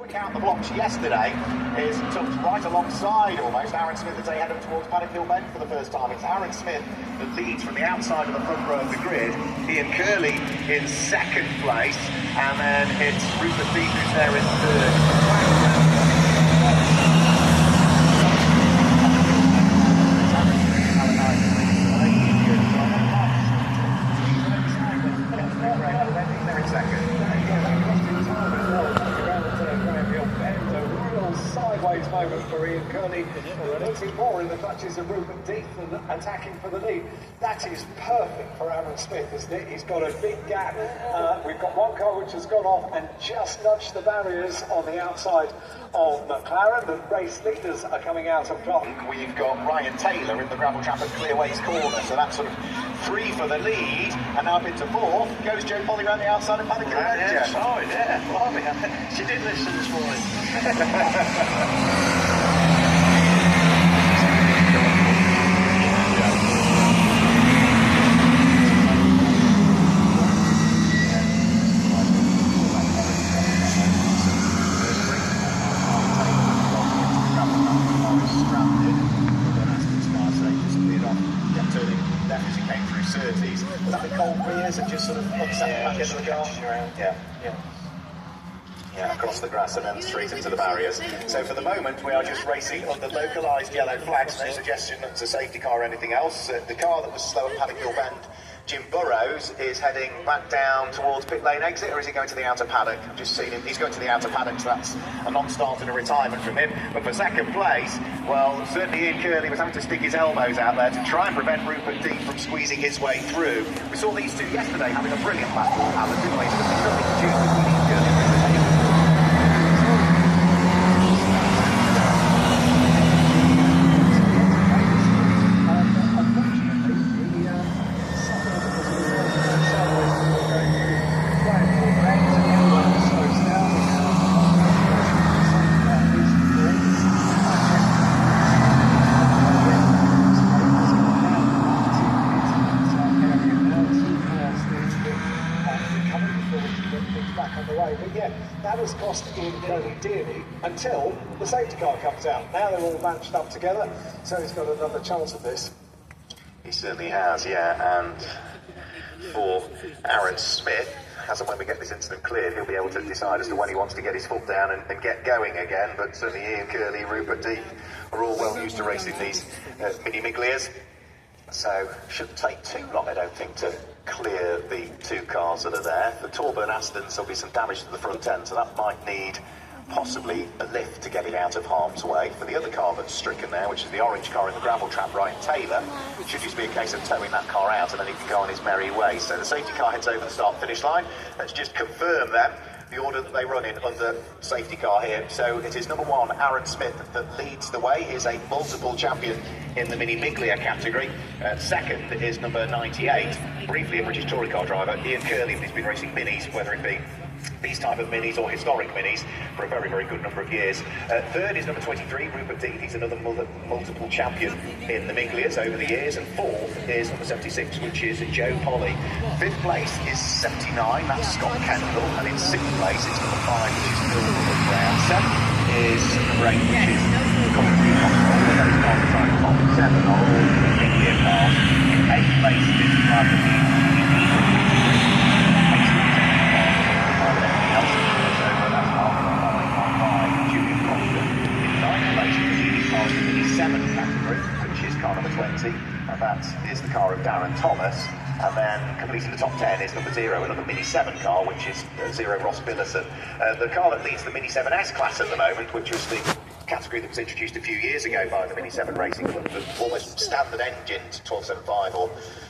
Count the blocks yesterday is tucked right alongside almost Aaron Smith as they head up towards Paddock Hill Bend for the first time. It's Aaron Smith that leads from the outside of the front row of the grid. Ian Curley in second place, and then it's Rupert Deep who's there in third. Sideways moment for Ian Curley, putting more in the clutches of Rupert Deep than attacking for the lead. That is perfect for Aaron Smith, isn't it? He's got a big gap. We've got one car which has gone off and just nudged the barriers on the outside of McLaren. The race leaders are coming out of block. We've got Ryan Taylor in the gravel trap at Clearways Corner, so that's sort of 3 for the lead, and now up into 4th goes Joe Polly around the outside of Paddock Hill Bend. Yeah, oh yeah, blimey, she did listen this morning. Was that the cold rears and just sort of upset the back end of the car? Yeah, across the grass and then straight into the barriers. So for the moment, we are just racing under localised yellow flags. No suggestion that it's a safety car or anything else. The car that was slow at Paddock Hill Bend, Jim Burrows, is heading back down towards pit lane exit, or is he going to the outer paddock? I've just seen him. He's going to the outer paddock, so that's a non-start and a retirement from him. But for second place, well, certainly Ian Curley was having to stick his elbows out there to try and prevent Rupert Deep from squeezing his way through. We saw these two yesterday having a brilliant battle, Alan, didn't we? So there's nothing to choose between Ian Curley and Rupert Deep. But yeah, that has cost Ian Curley dearly until the safety car comes out. Now they're all matched up together, so he's got another chance at this. He certainly has, yeah, and for Aaron Smith, as and when we get this incident cleared, he'll be able to decide as to when he wants to get his foot down and get going again. But certainly Ian Curley, Rupert Deep are all well used to racing these mini Miglias, so shouldn't take too long, I don't think, to clear the 2 cars that are there. For Torburn Astons, there'll be some damage to the front end, so that might need possibly a lift to get it out of harm's way. For the other car that's stricken there, which is the orange car in the gravel trap, Ryan Taylor, it should just be a case of towing that car out and then he can go on his merry way. So the safety car heads over the start-finish line. Let's just confirm then the order that they run in under safety car here. So it is number 1, Aaron Smith, that leads the way. He is a multiple champion in the Mini Miglia category. Second is number 98, briefly a British touring car driver, Ian Curley, who's been racing minis, whether it be these type of minis or historic minis, for a very, very good number of years. Third is number 23, Rupert Deep. He's another multiple champion in the Miglias over the years. And 4th is number 76, which is Joe Polly. 5th place is 79, that's Scott Kendall. And in 6th place, it's number 5, which is Phil Brown. 7th is number 8, which is Coventry Hospital. Those cars are trying to top 7 are all Miglia cars. 8th place is Bradley. Category, which is car number 20, and that is the car of Darren Thomas. And then completing the top 10 is number 0, another Mini 7 car, which is 0 Ross Billison. The car that leads the Mini 7S class at the moment, which was the category that was introduced a few years ago by the Mini 7 Racing Club, the almost standard engines, 1275 or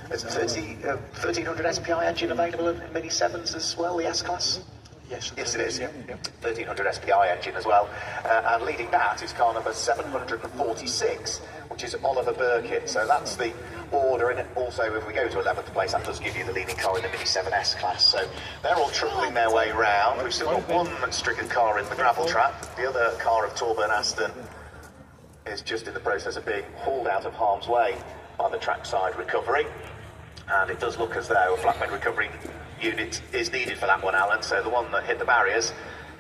1300 SPI engine available in Mini 7s as well, the S class. Yes, it is, yeah. 1300 SPI engine as well. And leading that is car number 746, which is Oliver Burkitt. So that's the order. And also, if we go to 11th place, that does give you the leading car in the Mini 7S class. So they're all truckling their way round. We've still got one stricken car in the gravel trap. The other car of Torburn Aston is just in the process of being hauled out of harm's way by the trackside recovery. And it does look as though a flatbed recovery unit is needed for that one, Alan. So the one that hit the barriers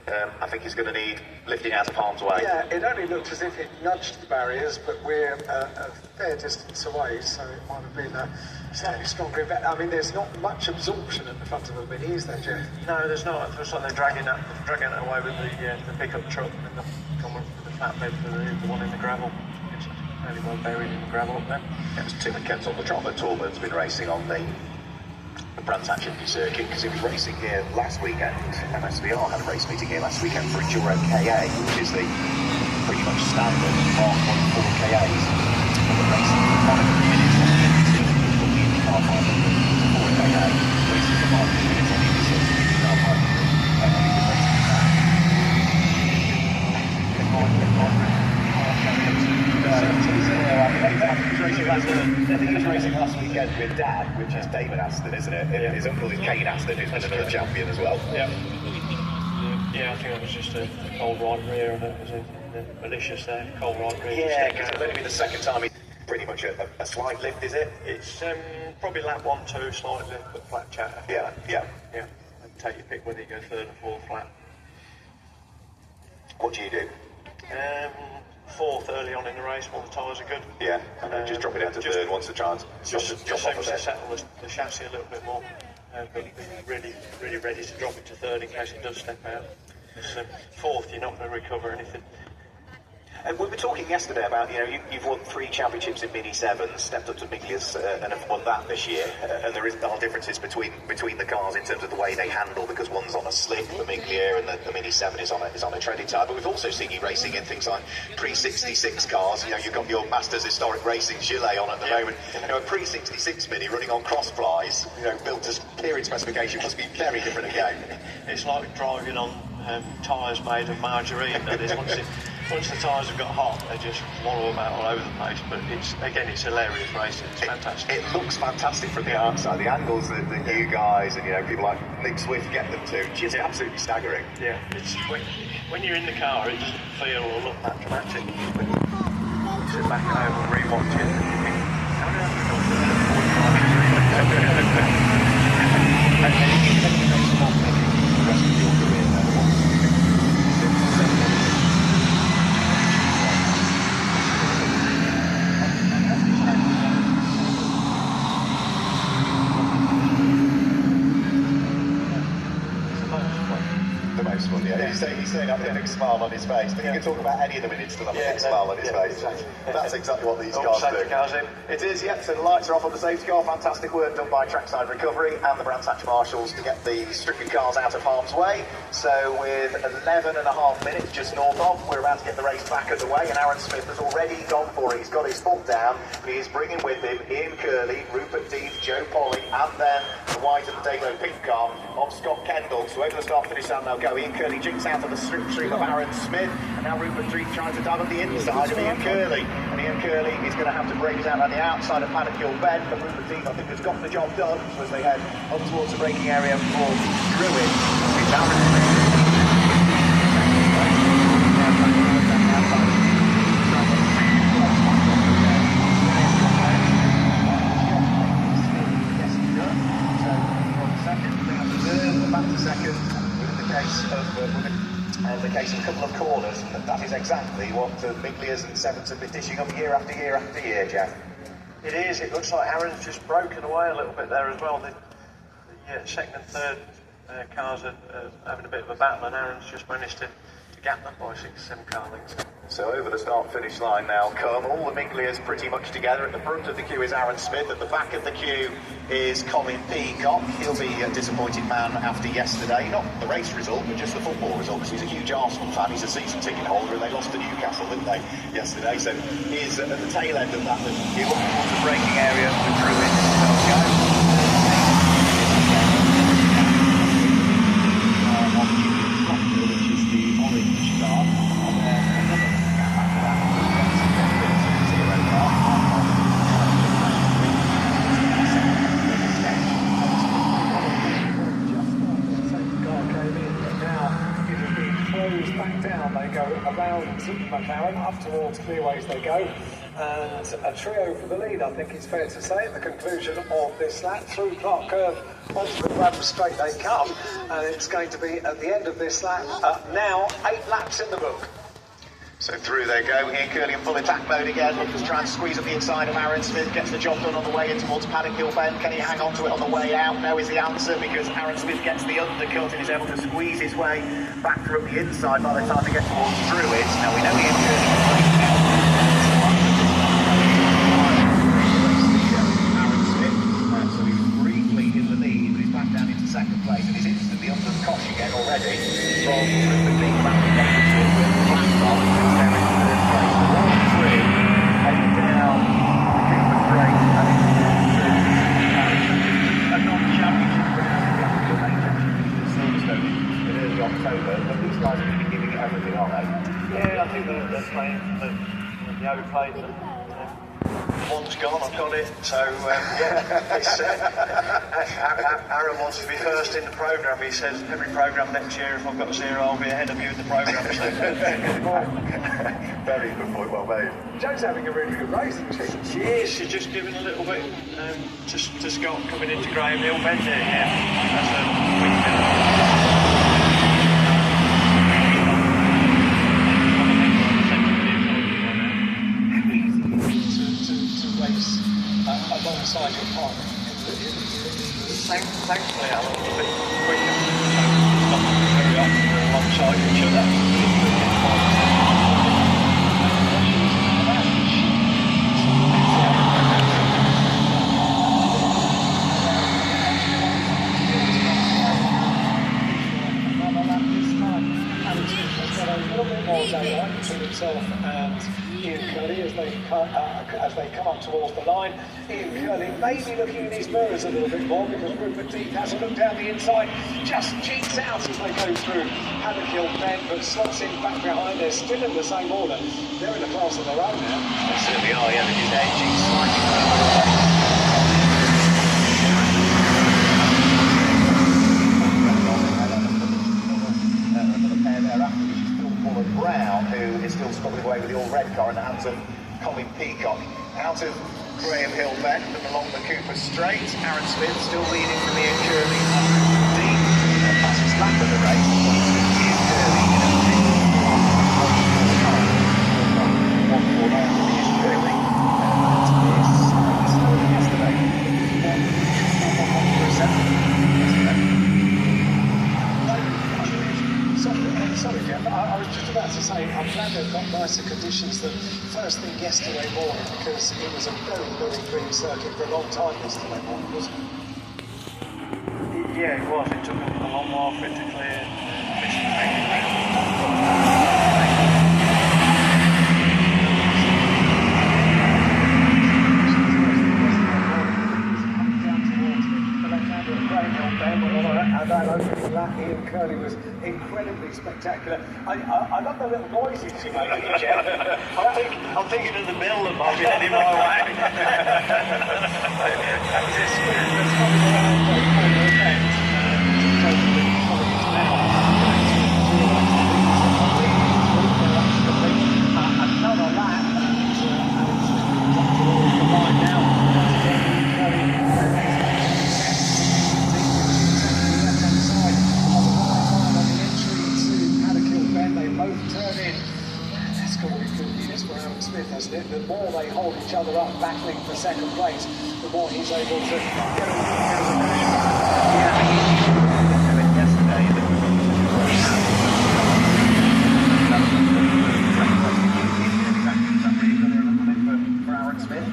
I think he's going to need lifting out of harm's way. Yeah, it only looked as if it nudged the barriers, but we're a fair distance away, so it might have been a slightly stronger event. I mean, there's not much absorption at the front of the Mini, is there, Jeff? No, there's not. It looks like they're dragging it away with the pickup truck and the flatbed for the one in the gravel. It's fairly well buried in the gravel up there. It was Tim and Kent on the drop, but Torbern's been racing on the Brands Hatch Indy circuit because he was racing here last weekend. MSVR had a race meeting here last weekend for Enduro KA, which is the pretty much standard Mark 1.4 KAs. But the racing for 500 minutes on the Indy circuit, but the Indy car 500 for 4 KA, racing for 500 minutes on the Indy circuit, Indy car 500, and he's been racing for that. I think he was racing last weekend with Dad, which is David Aston, isn't it? Yeah. His uncle is Kane Aston, who's been another champion as well. Yeah. Yeah, I think it was just a cold right rear and it was a malicious there, cold right rear. Yeah, because it'll only be the second time. Pretty much a slight lift, is it? It's probably lap 1, 2, slight lift, but flat chatter. Yeah. And take your pick whether you go third or fourth flat. What do you do? Fourth early on in the race when the tyres are good. Yeah, and then just drop it down to third once the chance. Just seems to settle the chassis a little bit more. But really ready to drop it to third in case it does step out. Fourth, you're not going to recover anything. And we were talking yesterday about, you've won 3 championships in Mini 7s, stepped up to Miglia's and have won that this year. And there are differences between the cars in terms of the way they handle, because one's on a slick, the Miglia, and the Mini 7 is on a treaded tyre. But we've also seen you racing in things like pre-66 cars. You've got your Masters Historic Racing Gillet on at the moment. A pre-66 Mini running on crossflies, built to period specification, must be very different again. It's like driving on tyres made of margarine. That is, once the tyres have got hot, they just wallow about all over the place. But it's hilarious racing. It's fantastic. It looks fantastic from the outside. The angles that you guys and people like Nick Swift get them to, just absolutely staggering. Yeah, it's when you're in the car, it doesn't feel or look that dramatic. When you sit back at home and rewatch it, and you think, how did I do the rest of your career now? He's saying that with a big smile on his face. But you can talk about any of them and he'd still have a big smile on his face. Exactly. That's exactly what these cars do. It is, yeah. So the lights are off on the safety car. Fantastic work done by Trackside Recovery and the Brands Hatch Marshals to get the stricken cars out of harm's way. So with 11.5 minutes just north of, we're about to get the race back underway, and Aaron Smith has already gone for it. He's got his foot down. He is bringing with him Ian Curley, Rupert Deeth, Joe Polly, and then the white and the Dalo pink car of Scott Kendall. So over the start-finish stand they'll go. Ian Curley jinks out of the stream of Aaron Smith, and now Rupert Deeth trying to dive on the inside of Ian Curley. And Ian Curley is going to have to break it out on the outside of Paddock Hill Bend, but Rupert Deeth, I think, has got the job done. So as they head up towards the braking area for Druid, it's Aaron Smith. The case of a couple of corners, and that is exactly what Miglias and Sevens have been dishing up year after year after year, Jeff. It is. It looks like Aaron's just broken away a little bit there as well. The second and third cars are having a bit of a battle, and Aaron's just managed to gap them by 6-7 car lengths. So over the start-finish line now come all the Miglias pretty much together. At the front of the queue is Aaron Smith. At the back of the queue is Colin Peacock. He'll be a disappointed man after yesterday. Not the race result, but just the football result, because he's a huge Arsenal fan. He's a season ticket holder, and they lost to Newcastle, didn't they, yesterday? So he's at the tail end of that. He'll look towards the braking area for Druid. Back down, they go around McLaren, up towards Clearways they go. and a trio for the lead, I think it's fair to say, at the conclusion of this lap. Through Clark Curve, onto the Bradford Straight they come, and it's going to be at the end of this lap, now 8 laps in the book. So through they go, Ian Curley in full attack mode again, looking to try and squeeze up the inside of Aaron Smith, gets the job done on the way in towards Paddock Hill Bend. Can he hang on to it on the way out? No is the answer, because Aaron Smith gets the undercut and is able to squeeze his way back through the inside by the time he gets towards Druids. Now we know Ian Curley can race now. Aaron Smith, so he's briefly in the lead, but he's back down into second place and he's instantly under the cosh again already from the big lap with Blackrock. October, but these guys are going to be giving it everything, aren't they? Yeah, I think they're playing the overplayed. One's gone, I've got it. So, yeah, it's, Aaron wants to be first in the programme. He says, every programme next year, if I've got a 0, I'll be ahead of you in the programme. So. Very good point, well made. Jo's having a really good race, isn't she? She is, she's just giving a little bit to Scott coming into Graham Hill Bend here. Yeah, that's a weak alongside your partner. Thankfully, Alan, a bit quicker, so not very often we're alongside each other. Alex Smith has got a little bit more daylight between himself and Ian Curley as they come up towards the line. Ian Curley may be looking in his mirrors a little bit more because Rupert Deep has a look down the inside, just cheats out as they go through Paddock Hill Bend, but slots in back behind. They're still in the same order. They're in a class of their own now. They certainly are, yeah, they're just edging slightly. Brown, who is still smuggling away with the all-red car in the hands of Colin Peacock. Out of Graham Hill Bend and along the Cooper Straight, Aaron Smith still leading from Ian Curley and Dean. That's his lap of the race. Ian Curley in a one for Ian Curley. Sorry, Jeff, I was just about to say, I'm glad they've got nicer conditions than first thing yesterday morning, because it was a very, very green circuit for a long time yesterday morning, wasn't it? Yeah, it was. It took a long while for it to clear. That opening lap, Ian Curley was incredibly spectacular. I love the little noises you make, Jeff. I'm thinking of the bill that might be heading my way. That was a sprint that's coming around the event. Another lap, and up towards the line now. Smith, hasn't it? The more they hold each other up, battling for second place, the more he's able to get a yesterday for Aaron Smith.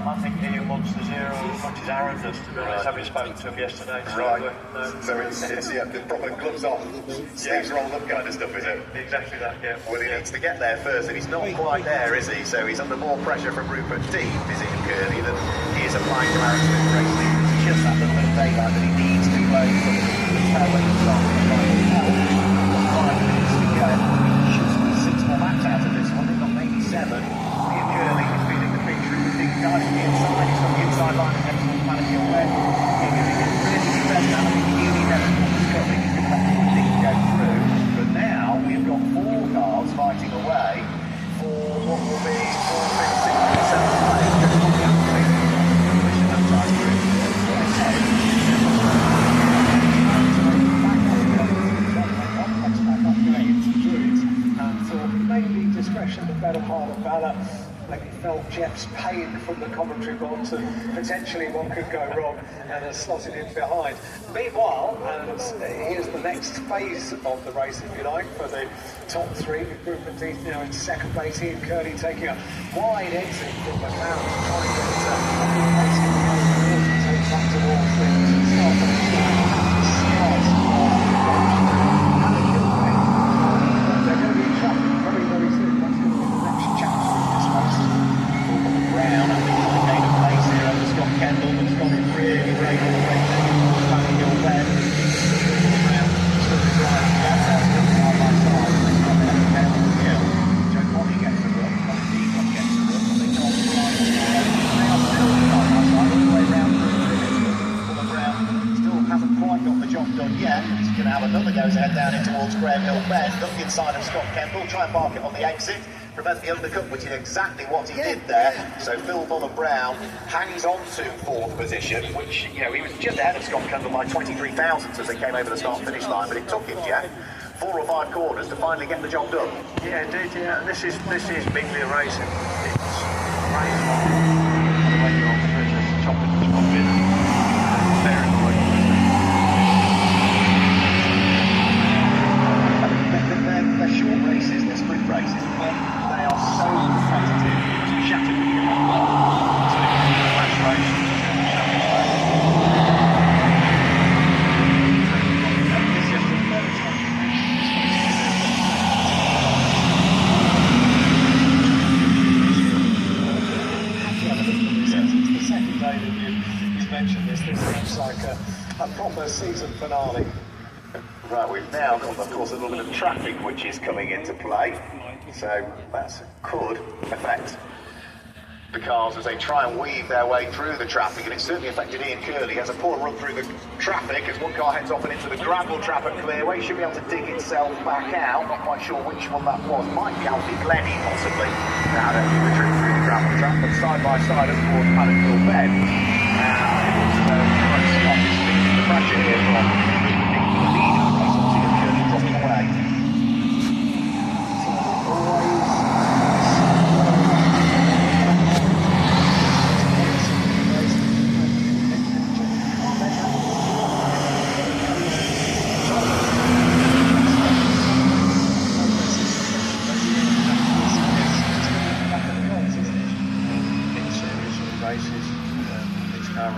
I think Ian wants the 0 as much as Aaron does, to be honest, having spoken to him yesterday. So, right. So it's the proper gloves off, sleeves rolled up kind of stuff, is it? Exactly that, yeah. Well, he needs to get there first, and he's not quite there, is he? So he's under more pressure from Rupert Deep, is it, Curley, than he is applying to Aaron Smith racing. It's just that little bit of daylight that he needs to play from the tail end of the start. 5 minutes to go. Should be 6 more laps out of this one, if not maybe 7. Ian Curley is feeling the picture. Rupert Deep guys from the inside. He's got the inside line and heading towards Paddock Hill Bend. He can really do best now. I think he knew he never got it. He could let Rupert Deep go through. But now we've got 4 cars fighting away for what will be 4, 5, 6, maybe felt Jeff's pain from the commentary box and potentially what could go wrong, and has slotted in behind. Meanwhile, and here's the next phase of the race, if you like, for the top three, with Rupert Death now in second place, Ian Kearney taking a wide exit from the crowd to try and get a good place in the road to take back towards the start of the start. They're going to be in traffic very, very soon. That's going to be the next chapter in this race. Brown, I think, he's gained a place here over Scott Kendall, but Scott is really great on the right there. Fanny Hill there, Brown, still driving down there, still side by side. Joe Bonney gets the run, Conor Deacon gets the run, but they can't drive. They are still side by side, all the way round through the finish. Fuller Brown still hasn't quite got the job done yet. He's going to have another goes ahead down in towards Graham Hill Bend, duck inside of Scott Kendall, try and park it on the exit. Prevent the undercut, which is exactly what he did there. So Phil Fuller Brown hangs on to fourth position, which, you know, he was just ahead of Scott Kendall by 23 thousandths as they came over the start-finish line, but it took him, Jeff, 4 or 5 corners to finally get the job done. Yeah, indeed, yeah. This is bigly racing. It's race the way you're on the bridge, it's chopping the spot in. Very quick. They're short races, they're sprint races, but they are so competitive. It's shattered when you get on well. So it's a last race. It's the second day that you've mentioned this. This looks like a proper season finale. Right, we've now got, of course, a little bit of traffic which is coming into play, so that could affect the cars as they try and weave their way through the traffic, and it certainly affected Ian Kearney. He has a poor run through the traffic as one car heads off and into the gravel trap at Clearway. Should be able to dig itself back out. Not quite sure which one that was. Might be Alfie Glennie, possibly. Now, I don't think retreat through the gravel trap, but side by side, of course, Paddock Hill Bend. Scott is feeling the pressure here from the lead. Dropping away.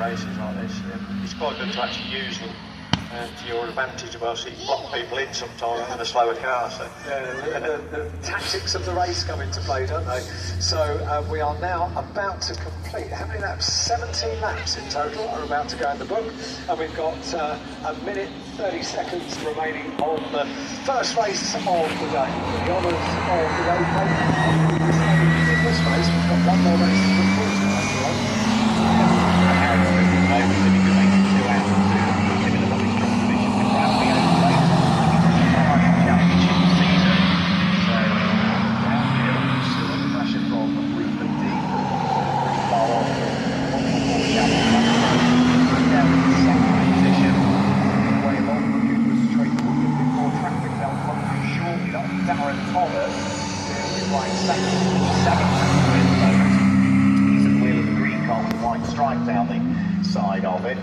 Races like this, it's quite good to actually use them to your advantage. Well, so you can block people in sometimes in a slower car. So yeah, the tactics of the race come into play, don't they? So we are now about to complete. How many laps? 17 laps in total are about to go in the book, and we've got a minute 30 seconds remaining on the first race of the day. The honours of the day. In this race, we've got one more race to look forward to.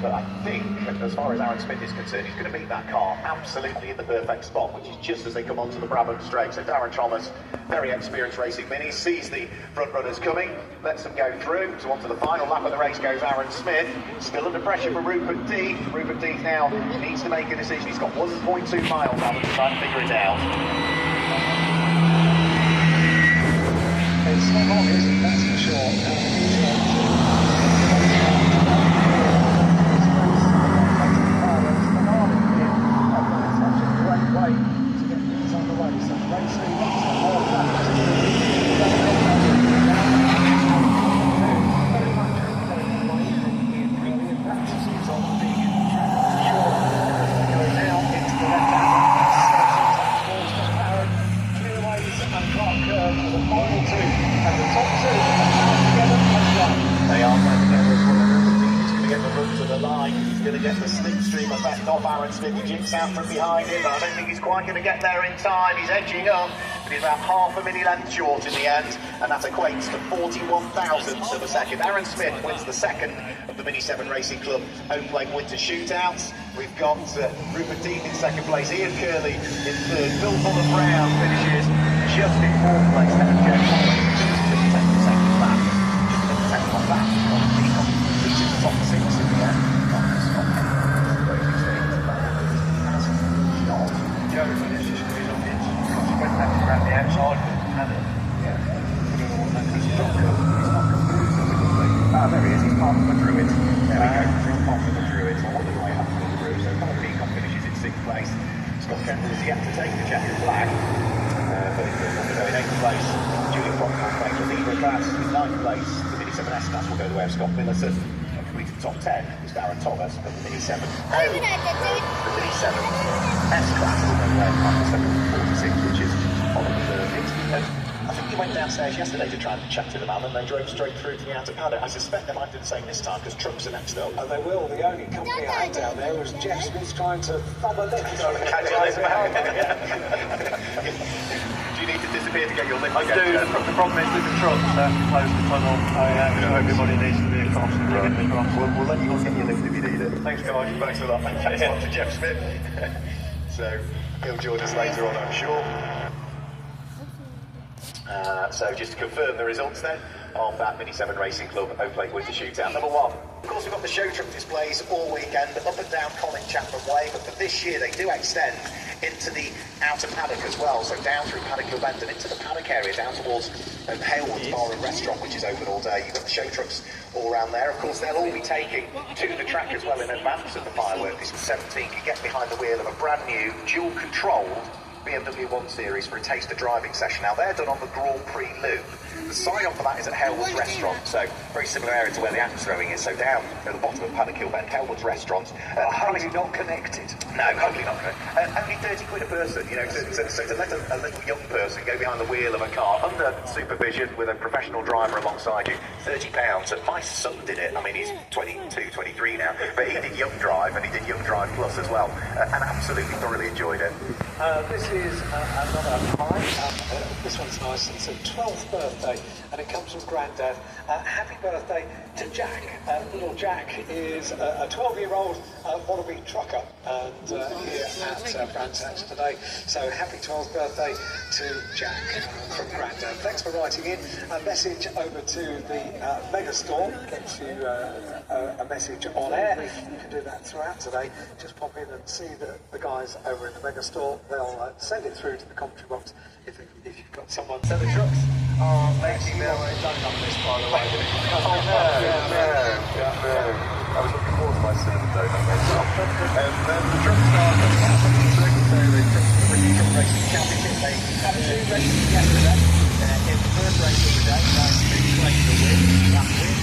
But I think, as far as Aaron Smith is concerned, he's going to meet that car absolutely in the perfect spot, which is just as they come onto the Brabham straight. So Darren Thomas, very experienced racing mini, sees the front runners coming, lets them go through. So onto the final lap of the race goes Aaron Smith, still under pressure from Rupert Death. Rupert Death now needs to make a decision. He's got 1.2 miles out to try and figure it out. It's not obvious, that's for sure. Way to get things underway. So racing more practice. Very much going away in practices on being in the track. Sure. Going now into the left-hand side. Towards McLaren, Clearways and Clark Kerr are the final two. And the top two are together. Smith jinks out from behind him, but I don't think he's quite going to get there in time. He's edging up, but he's about half a mini length short in the end, and that equates to 41 thousandths of a second. Aaron Smith wins the second of the Mini 7 Racing Club Home Plate Winter Shootouts. We've got Rupert Dean in second place, Ian Curley in third, Phil Fuller Brown finishes just in fourth place, then Joe Collins just takes the second lap, just the second one back on Peacock, leads in the top six in the end. Joe finishes just his own hits, went back around the outside, and he's not good, there he is, he's part of the Druid. There we go, through part of the Druid, so I wonder why happened to the Druid. So Colin Peacock finishes in sixth place. Scott Kendall is yet to take the checkered flag, but he's going to go in eighth place. Julian Proctor takes the leader class in ninth place. The Mini 7S class will go the way of Scott Millerson. Completed top 10 is Darren Thomas, but the Mini 7 the Mini 7S class will go the way of Michael 746, which is Oliver Murphy. I think he went downstairs yesterday to try and chat to the man, and they drove straight through to the outer paddock. I suspect they might do the same this time because trucks are next up. And they will. The only company I had down there was Jeff Smith trying to thumb a lift. Do you need to disappear to get your lift? I do. The problem is with the trucks, close the tunnel. So everybody needs to be across and get across. We'll let you go and get your lift if you need it. Thanks, guys. Thanks a lot. Thanks a lot to Jeff Smith. So he'll join us later on, I'm sure. So just to confirm the results then of that Mini 7 Racing Club Home Plate Winter Shootout. Number one, of course we've got the show truck displays all weekend up and down Colin Chapman Way, but for this year they do extend into the outer paddock as well, so down through Paddock Hill Bend and into the paddock area down towards Halewood's Bar and Restaurant, which is open all day. You've got the show trucks all around there. Of course they'll all be taking to the track as well in advance of the fireworks. This 17 can get behind the wheel of a brand new dual controlled BMW 1 Series for a taster driving session. Now they're done on the Grand Prix loop. The sign-off for that is at Halewood's Restaurant, so very similar area to where the axe throwing is, so down at the bottom of Paddock Hill Bend, Halewood's Restaurant. Wholly not connected. No, wholly not connected. Only 30 quid a person, you know, so to let a little young person go behind the wheel of a car under supervision with a professional driver alongside you, £30. And my son did it. I mean, he's 22, 23 now, but he did Young Drive and he did Young Drive Plus as well, and absolutely thoroughly enjoyed it. This is another high. This one's nice. It's a 12th birthday, and it comes from Grandad. Happy birthday to Jack. Little Jack is a 12-year-old wannabe trucker, and here at Brands Hatch today. So happy 12th birthday to Jack from Grandad. Thanks for writing in. A message over to the Mega Store gets you a message on air. You can do that throughout today. Just pop in and see the guys over in the Mega Store. They'll send it through to the commentary box if you've got someone. So the trucks are making their way down on this, by the way. Oh no. I was looking forward to my servant donut myself. The trucks are the British Truck Racing Championship. They had 2 races yesterday. In the first race of the day, nice to claim the win. That win.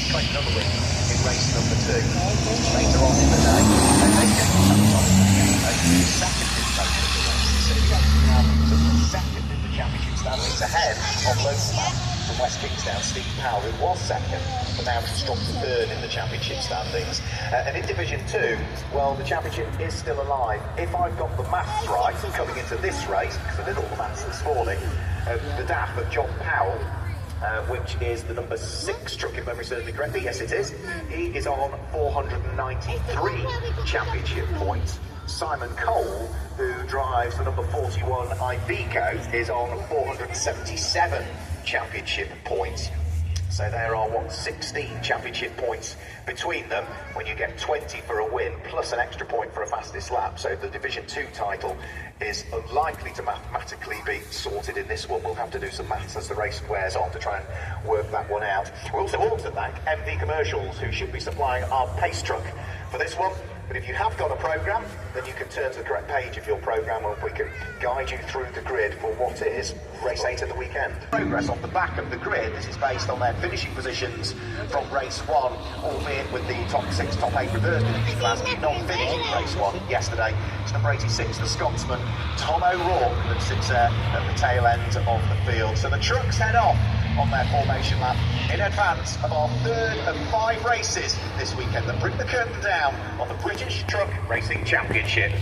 Claim another win in race number 2. Later on in the day, they get second in both of the races. So you actually now second in the championship standings ahead of local man from West Kingsdown, Steve Powell, who was second, but now has dropped to third in the championship standings. And in Division 2, well, the championship is still alive. If I've got the maths right, coming into this race, because I did all the maths this morning, the DAF of John Powell, which is the number 6 truck, if memory serves me correctly. Yes, it is. He is on 493 championship points. Simon Cole, who drives the number 41 Iveco, is on 477 championship points. So there are, 16 championship points between them when you get 20 for a win, plus an extra point for a fastest lap. So the Division 2 title is unlikely to mathematically be sorted in this one. We'll have to do some maths as the race wears on to try and work that one out. We also want to thank MV Commercials, who should be supplying our pace truck for this one. But if you have got a programme, then you can turn to the correct page of your programme and we can guide you through the grid for what is race 8 of the weekend. Progress on the back of the grid, this is based on their finishing positions from race 1, albeit with the top 6, top 8 reversed in each class. Did not finish in race 1 yesterday. It's number 86, the Scotsman Tom O'Rourke, that sits there at the tail end of the field. So the trucks head off on their formation lap in advance of our third of 5 races this weekend that bring the curtain down on the British Truck Racing Championship.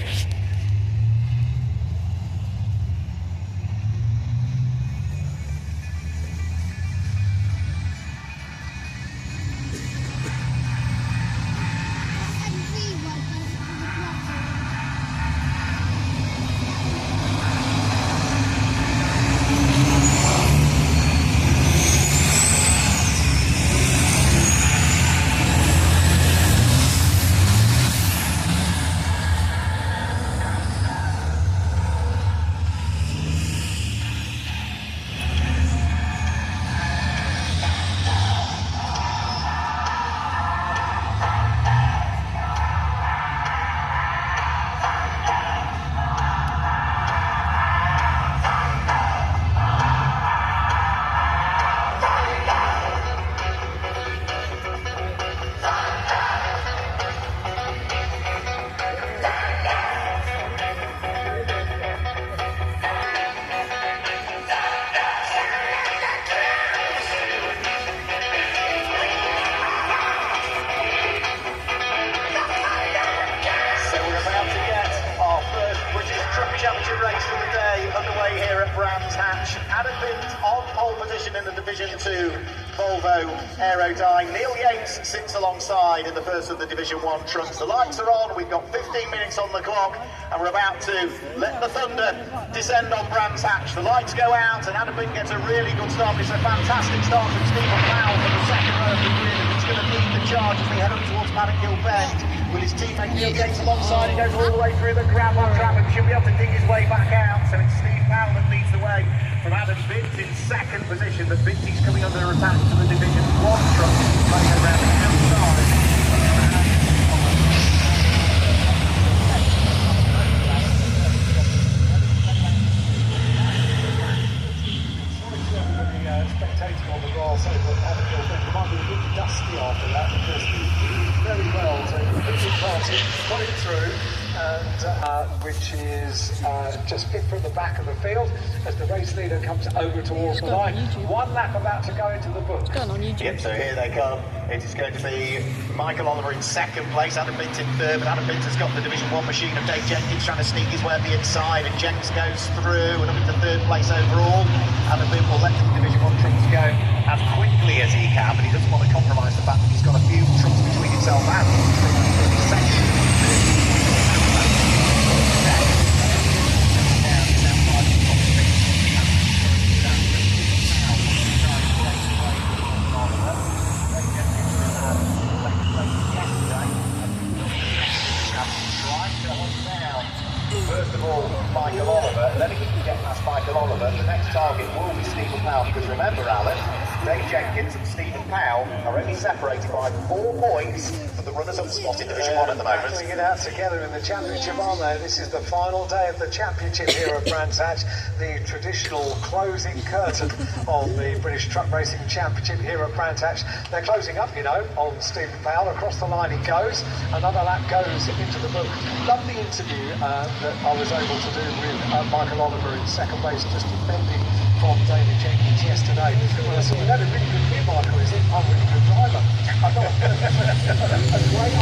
Adam Bint on pole position in the Division 2 Volvo Aerodyne. Neil Yates sits alongside in the first of the Division 1 trucks. The lights are on, we've got 15 minutes on the clock, and we're about to let the thunder descend on Brands Hatch. The lights go out, and Adam Bint gets a really good start. It's a fantastic start from Stephen Powell for the second row of the grid, and he's going to lead the charge as we head up towards Maddockhill Bend. With his teammate Neil Yates alongside, he goes all the way through the grab on trap and should be able to dig his way back out. So it's Steve Powell that leads the way from Adam Bint in second position, but Binty's coming under attack to the Division 1 truck playing around the outside. Spectating on the grass over at Maddockhill Bend. It might be a bit dusty after that because he did very well to completely pass it, got it through, and which is just fit from the back of the field as the race leader comes over towards the line. One lap about to go into the book. Going on YouTube. Yep, so here they come. It is going to be Michael Oliver in second place, Adam Bint in third, but Adam Bint has got the Division 1 machine of Dave Jenkins trying to sneak his way up the inside, and Jenks goes through and up into third place overall. Adam Bint will let the Division 1 trucks go as quickly as he can, but he doesn't want to compromise the fact that he's got a few trucks between himself and the second. First of all, Michael Oliver, and then if he can get past Michael Oliver, the next target will be Stephen Powell, because remember, Alan, Dave Jenkins and Stephen Powell are only separated by 4 points for the runners-up spot in Division 1 at the moment. Battling it out together in the championship, aren't they? This is the final day of the championship here at Brands Hatch, the traditional closing curtain of the British Truck Racing Championship here at Brands Hatch. They're closing up, you know, on Stephen Powell. Across the line he goes. Another lap goes into the book. Lovely interview that I was able to do with Michael Oliver in second place, just defending from David Jenkins yesterday. Well, I said, we've had a really good year, Michael, is it? I'm a really good driver. I got a great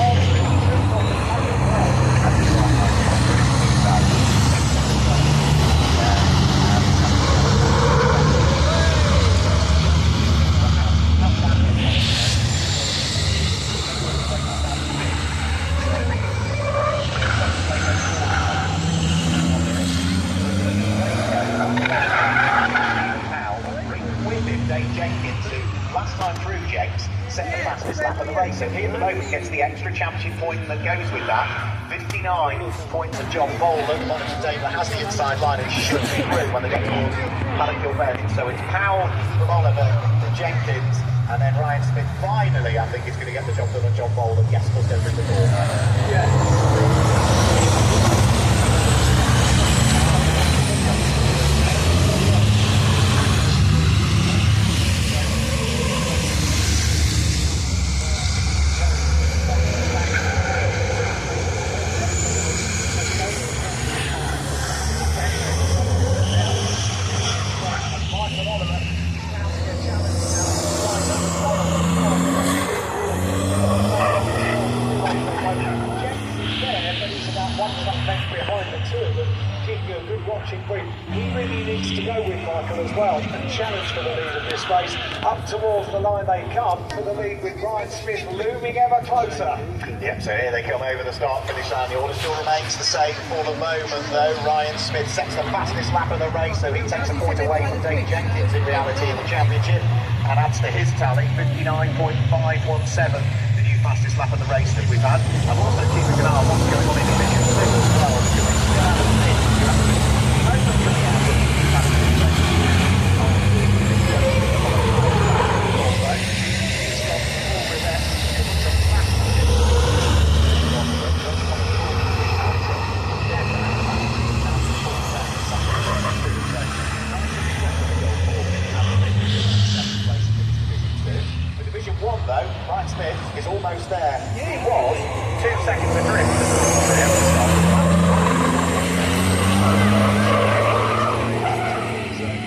set the fastest lap of the race, so he at the moment gets the extra championship point that goes with that. 59 points of John Boland. Monitor Daimler has the inside line and should be through when they get towards Maddockhill Bend. So it's Powell from Oliver to Jenkins And then Ryan Smith finally, I think, is going to get the job done on John Bold, and yes, must go through the door. Yeah. He really needs to go with Michael as well and challenge for the lead of this race. Up towards the line they come for the lead with Ryan Smith looming ever closer. Yep, so here they come over the start-finish line. The order still remains the same for the moment, though. Ryan Smith sets the fastest lap of the race, so he takes a point away from Dave Jenkins in reality in the championship and adds to his tally 59.517, the new fastest lap of the race that we've had. I'm also keeping an eye on what's going on in Division 2 as well, because it's still out of the pit. Ryan Smith is almost there. He was 2 seconds adrift.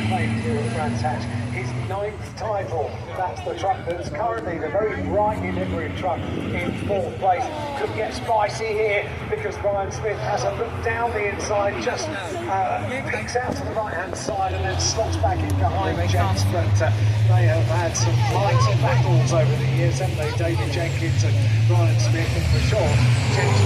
Claimed for Brands Hatch his 9th title. That's the truck that's currently the very bright livery truck in 4th place. Could get spicy here because Ryan Smith has a look down the inside, just peeks out to the right-hand side and then slots back in behind Jens. But they have had some mighty battles over the years, haven't they? David Jenkins and Ryan Smith, and for sure, Jens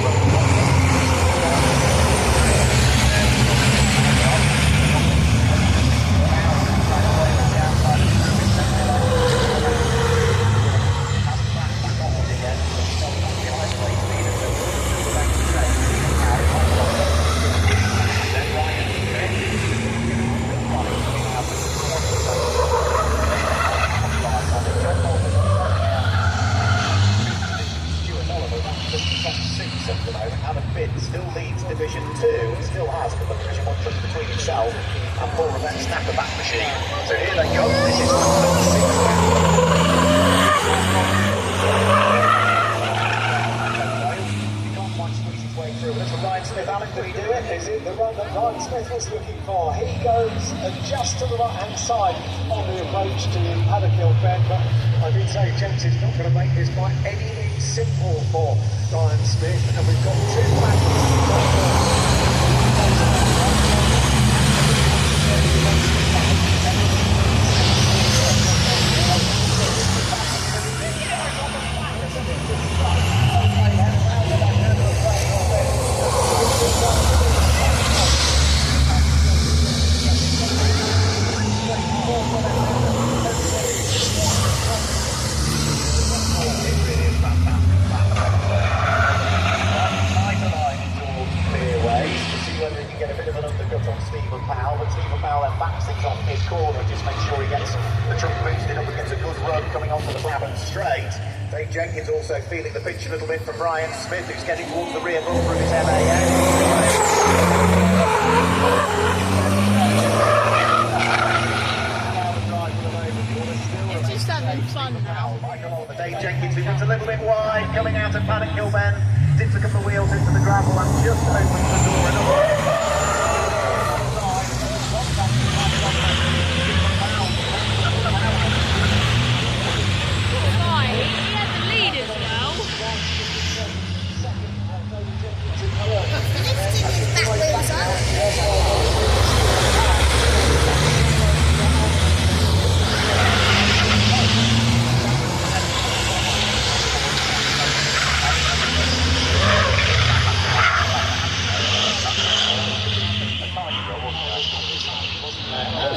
still leads Division 2, still has got the Division 1 truck between himself and Paul Revette's snapper back machine. So here they go, this is the 6th lap. He can't quite squeeze his way through. Little Ryan Smith, Alec, did he do it? Is it the run that Ryan Smith was looking for? He goes just to the right-hand side on the approach to Paddock-Hill Bend, but I did say James is not going to make this by any means simple for Ryan Smith, and we've got 2 laps. Dave Jenkins also feeling the pinch a little bit from Ryan Smith, who's getting towards the rear bumper of his MAN. It's just having fun now. Dave Jenkins, who gets a little bit wide, coming out of Paddock-Hill Bend, dips a couple of wheels into the gravel and just opens the door enough.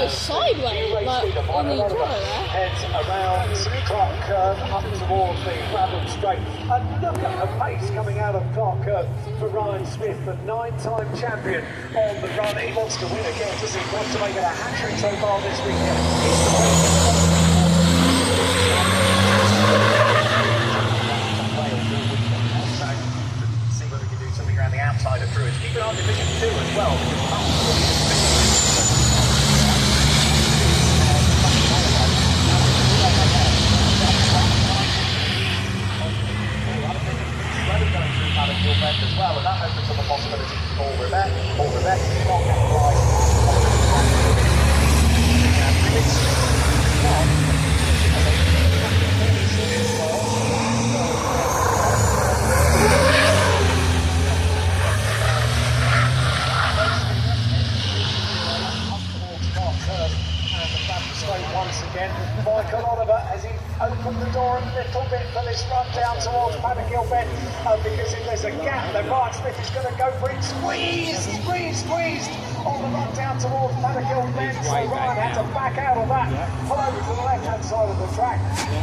Sideways, like on the corner there. Heads around Clark Curve up towards the Gladden Straight. And look at the pace coming out of Clark Curve for Ryan Smith, the 9-time champion on the run. He wants to win again, doesn't he? He wants to make it a hat-trick so far this weekend. See whether we can do something around the outside of Druids. Keep an eye on Division 2 as well, Paddock Bend as well, and that opens up a possibility for Paul Rivette. Paul Rivette not capitalised. Once again, Michael Oliver, as he opened the door a little bit for this run down towards Paddock Bend, because if there's a gap, then Ryan Smith is going to go for it. Squeezed on the run down towards Paddock Bend. So Ryan had to back out of that, pull over to the left-hand side of the track.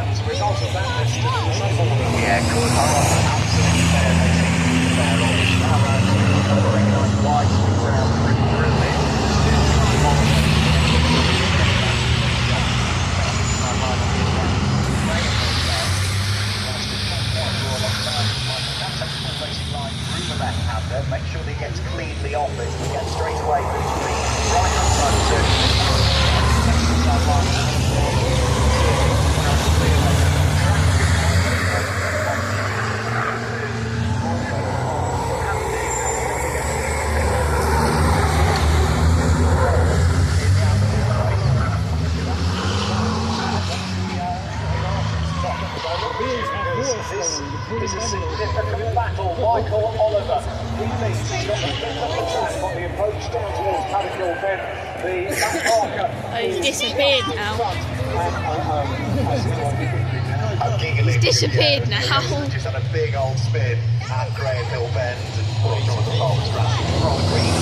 As a result of that, they're still in the same one. Yeah, good. Absolutely fair. They seem to be fair on this covering a nice wide sweep around through it. Make sure that he gets cleanly off it and gets straight away to the right hand side of the This is a significant battle. Michael Oliver, he leads. He's got the middle of the track on the approach down towards Paddock Bend. The Matt Parker. Oh, he's disappeared now. He's disappeared now. Just had a big old spin at Graham Hill Bend and Jonathan Ball was rushing from the green.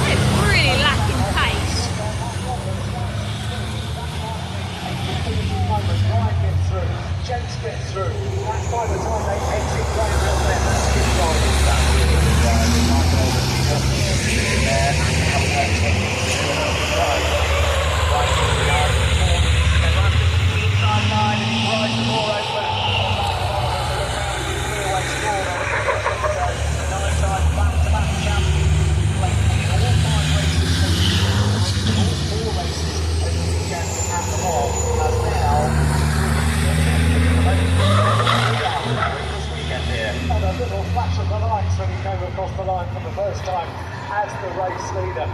It's really lacking pace. Gents get through. That's by the time they exit Graham Hill Bend. That's his driving. And a little flash of the lights when he came across the line for the first time as the race leader.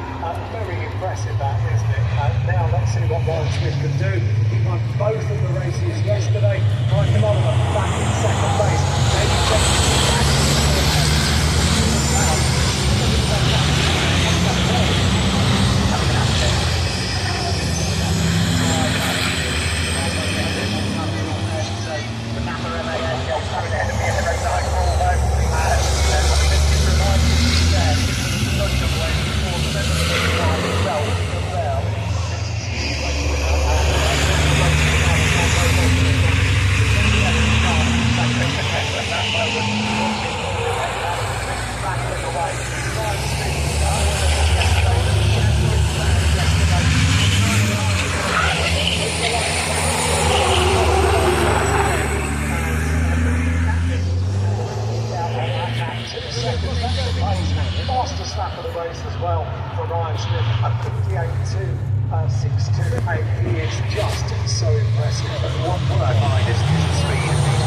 Very impressive that, isn't it? Now let's see what Ryan Smith can do. He won both of the races yesterday. Michael Oliver back in second place. Maybe faster snap of the race as well for Ryan Smith at 58.268. He is just so impressive. What I find is the speed of these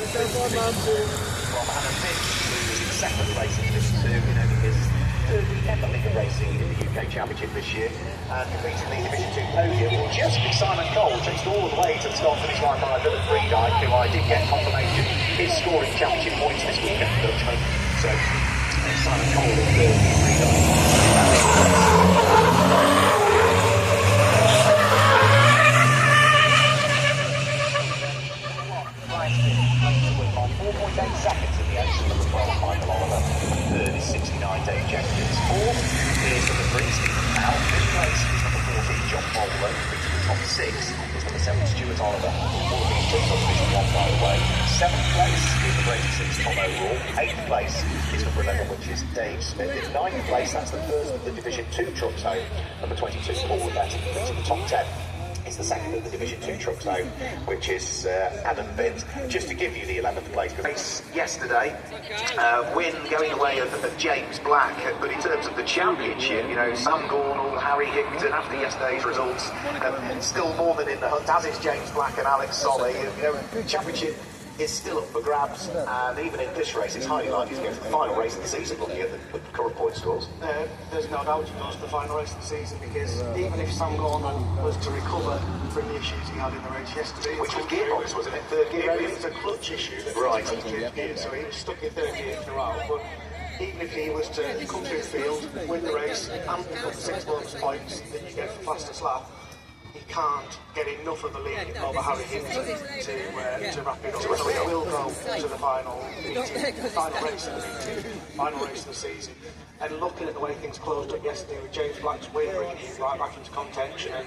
Hannah Fitz, who was in second place in Division 2, in only his third weekend, I think, of racing in the UK Championship this year, and completing the Division 2 podium. Just as Simon Cole chased all the way to the start finish line by Philip Freedike, who I did get confirmation is scoring championship points this weekend for Dutchman. So Simon Cole is third, Freedike. 4.8 seconds in the action of the 12 Michael Oliver. Third is 69 Dave Jenkins. Fourth is number 3 Stephen Powell. Fifth place is number 14 John Bowler. Reaching the top 6 is number 7 Stuart Oliver. All of these trips on Division 1 by the way. 7th place is number 86 Tom O'Rourke. 8th place is number 11 which is Dave Smith. In 9th place that's the first of the Division 2 trucks home. Number 22 Paul Levett. Reaching the top 10. It's the second of the Division 2 trucks home, which is Adam Bint. Just to give you the 11th place race yesterday, win going away of James Black, but in terms of the championship, you know, Sam Gornall, Harry Hickton, after yesterday's results, still more than in the hunt, as is James Black and Alex Solly. You know, the championship is still up for grabs, and even in this race, it's highly likely to go to the final race of the season, looking at the current point scores. There's no doubt he goes to the final race of the season, because even if Sam Gorman was to recover from the issues he had in the race yesterday, Which was gearbox, wasn't it? Third gear. it was a clutch issue that Right. was in gear, so he was stuck in third gear throughout. But even if he was to come through the field, win the race, and pick up the 6 bonus points that you get for fastest lap, he can't get enough of the lead over Harry Hinton to wrap it up. So he will go to the final race of the meeting, final race of the season. And looking at the way things closed up yesterday with James Black's win bringing his right back into contention, and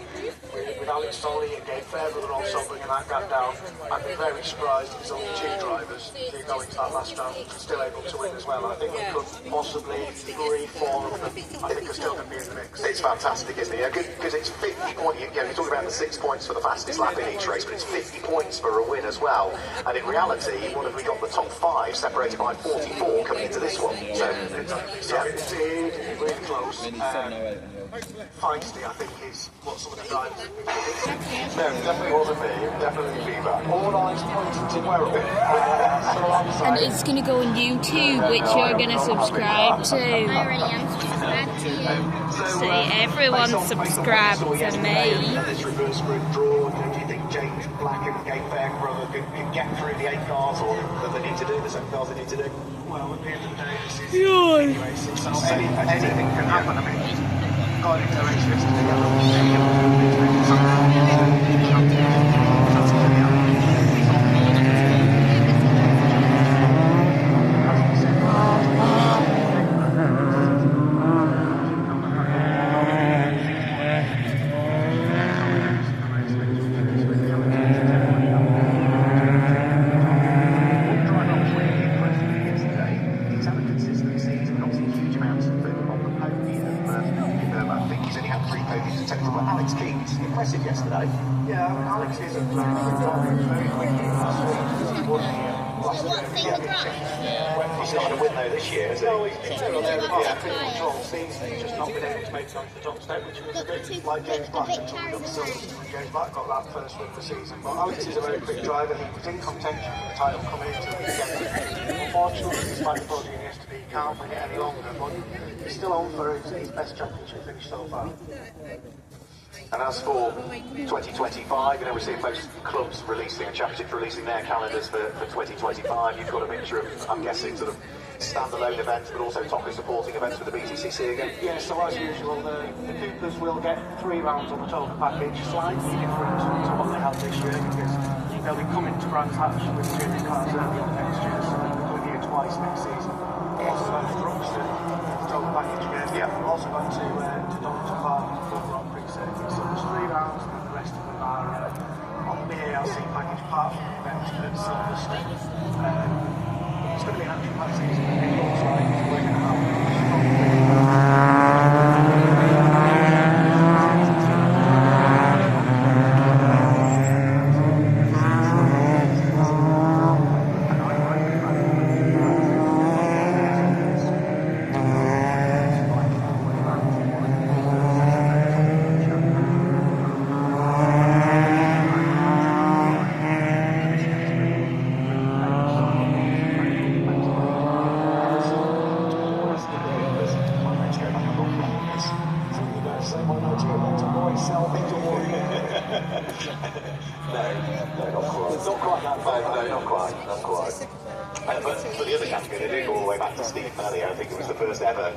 with Alex Solly and Gabe Fairbrother also bringing that gap down, I'd be very surprised if there's only 2 drivers who go into that last round still able to win as well. I think we could possibly 3, 4 of them I think are still going to be in the mix. It's fantastic, isn't it? Because it's 50 points. You know, you're talking about the 6 points for the fastest lap in each race, but it's 50 points for a win as well. And in reality, what have we got? The top 5 separated by 44 coming into this one. So, yeah. It's really close. Feisty, I think, is what some of the drivers have been predicting. No, it definitely wasn't me. It definitely feedback. All eyes pointed to Werrell. And it's going to go on YouTube, which you're going to subscribe to. I already am subscribed to you. See, everyone's subscribed to me. This reverse group draw, do you think James Black and Gabe Fairbrother can get through the 8 cars, or that they need to do the 7 cars they need to do? Well, at the end of the day, this is anyway, so anything can happen. I mean, going into the race yesterday, Alex Keynes, impressive yesterday. Yeah, I mean, Alex is a very good driver. He's very quick. He's not going to win though this year, is he? No, he's been on there control season. He's just not been able to make it onto the top step, which was a bit like James Black until we got the Silverstone when James Black got that first win of the season. But Alex is a very quick driver. He was in contention for the title coming into the weekend. Unfortunately, despite the podium yesterday, he can't win it any longer. But he's still on for his best championship finish so far. And as for 2025, you know, we're seeing most clubs releasing and championships releasing their calendars for 2025. You've got a mixture of, I'm guessing, sort of standalone events, but also Tonga supporting events with the BTCC again. Yeah, so as usual, the Coopers will get 3 rounds on the total package, slightly different to what they had this year, because they'll be coming to Brands Hatch with junior cars early on next year, so they'll be coming here twice next season. We're also going to Brookston, the total package again. Yeah. We're also going to Donington Park for the Grand Prix circuit. So there's 3 rounds, and the rest of them are on the ALC package, apart from the event at Silverstone. It's going to be an action-packed season. It looks like we're going to have not quite. Not quite that far. No, not quite. But for the other category, they did go all the way back to Steve Murray. I think it was the first ever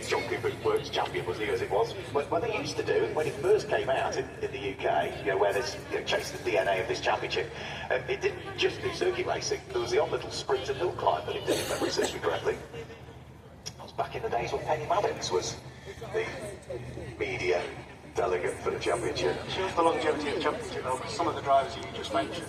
John Cooper Works champion, was he, as it was. What they used to do, when it first came out in the UK, where there's chased the DNA of this championship, it didn't just do circuit racing. There was the odd little sprint and hill climb that it did, if memory serves me correctly. That was back in the days when Penny Maddox was the media delegate for the championship. Shows the longevity of the championship, though, because some of the drivers you just mentioned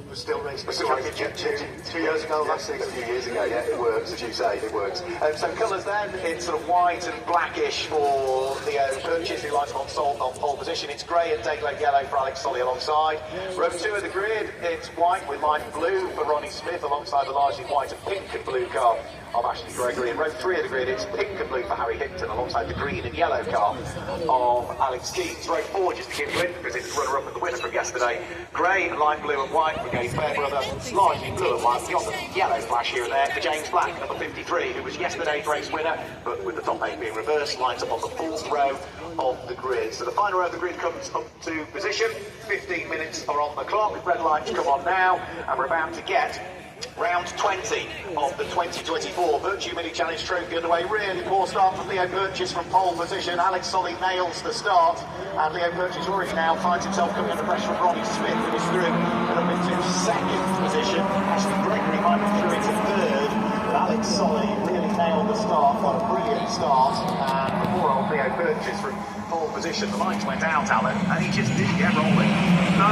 were still racing the championship 2 years ago, last season. A few years ago, yeah, it works, as you say, it works. So colours then, it's sort of white and blackish for Leo Purchase, who likes on pole position. It's grey and daylight yellow for Alex Solly alongside. Row 2 of the grid, it's white with light blue for Ronnie Smith, alongside the largely white and pink and blue car of Ashley Gregory. In row 3 of the grid, it's pink and blue for Harry Hinton, alongside the green and yellow car of Alex Keanes. Row 4, just to give you in, because it's the runner-up and the winner from yesterday. Grey and light blue and white for Gabe Fairbrother, largely blue and white, beyond the yellow flash here and there for James Black, number 53, who was yesterday's race winner, but with the top 8 being reversed, lines up on the 4th row of the grid. So the final row of the grid comes up to position. 15 minutes are on the clock. Red lights come on now, and we're about to get round 20 of the 2024 Virtue Mini Challenge Trophy underway. Really poor start from Leo Purchase from pole position. Alex Solly nails the start, and Leo Purchase already now finds himself coming under pressure from Ronnie Smith, who is through and up into 2nd position. Ashley Gregory might be through into 3rd, but Alex Solly really nailed the start. What a brilliant start, and before old Leo Purchase from pole position, the lights went out, Alan, and he just didn't get rolling. No,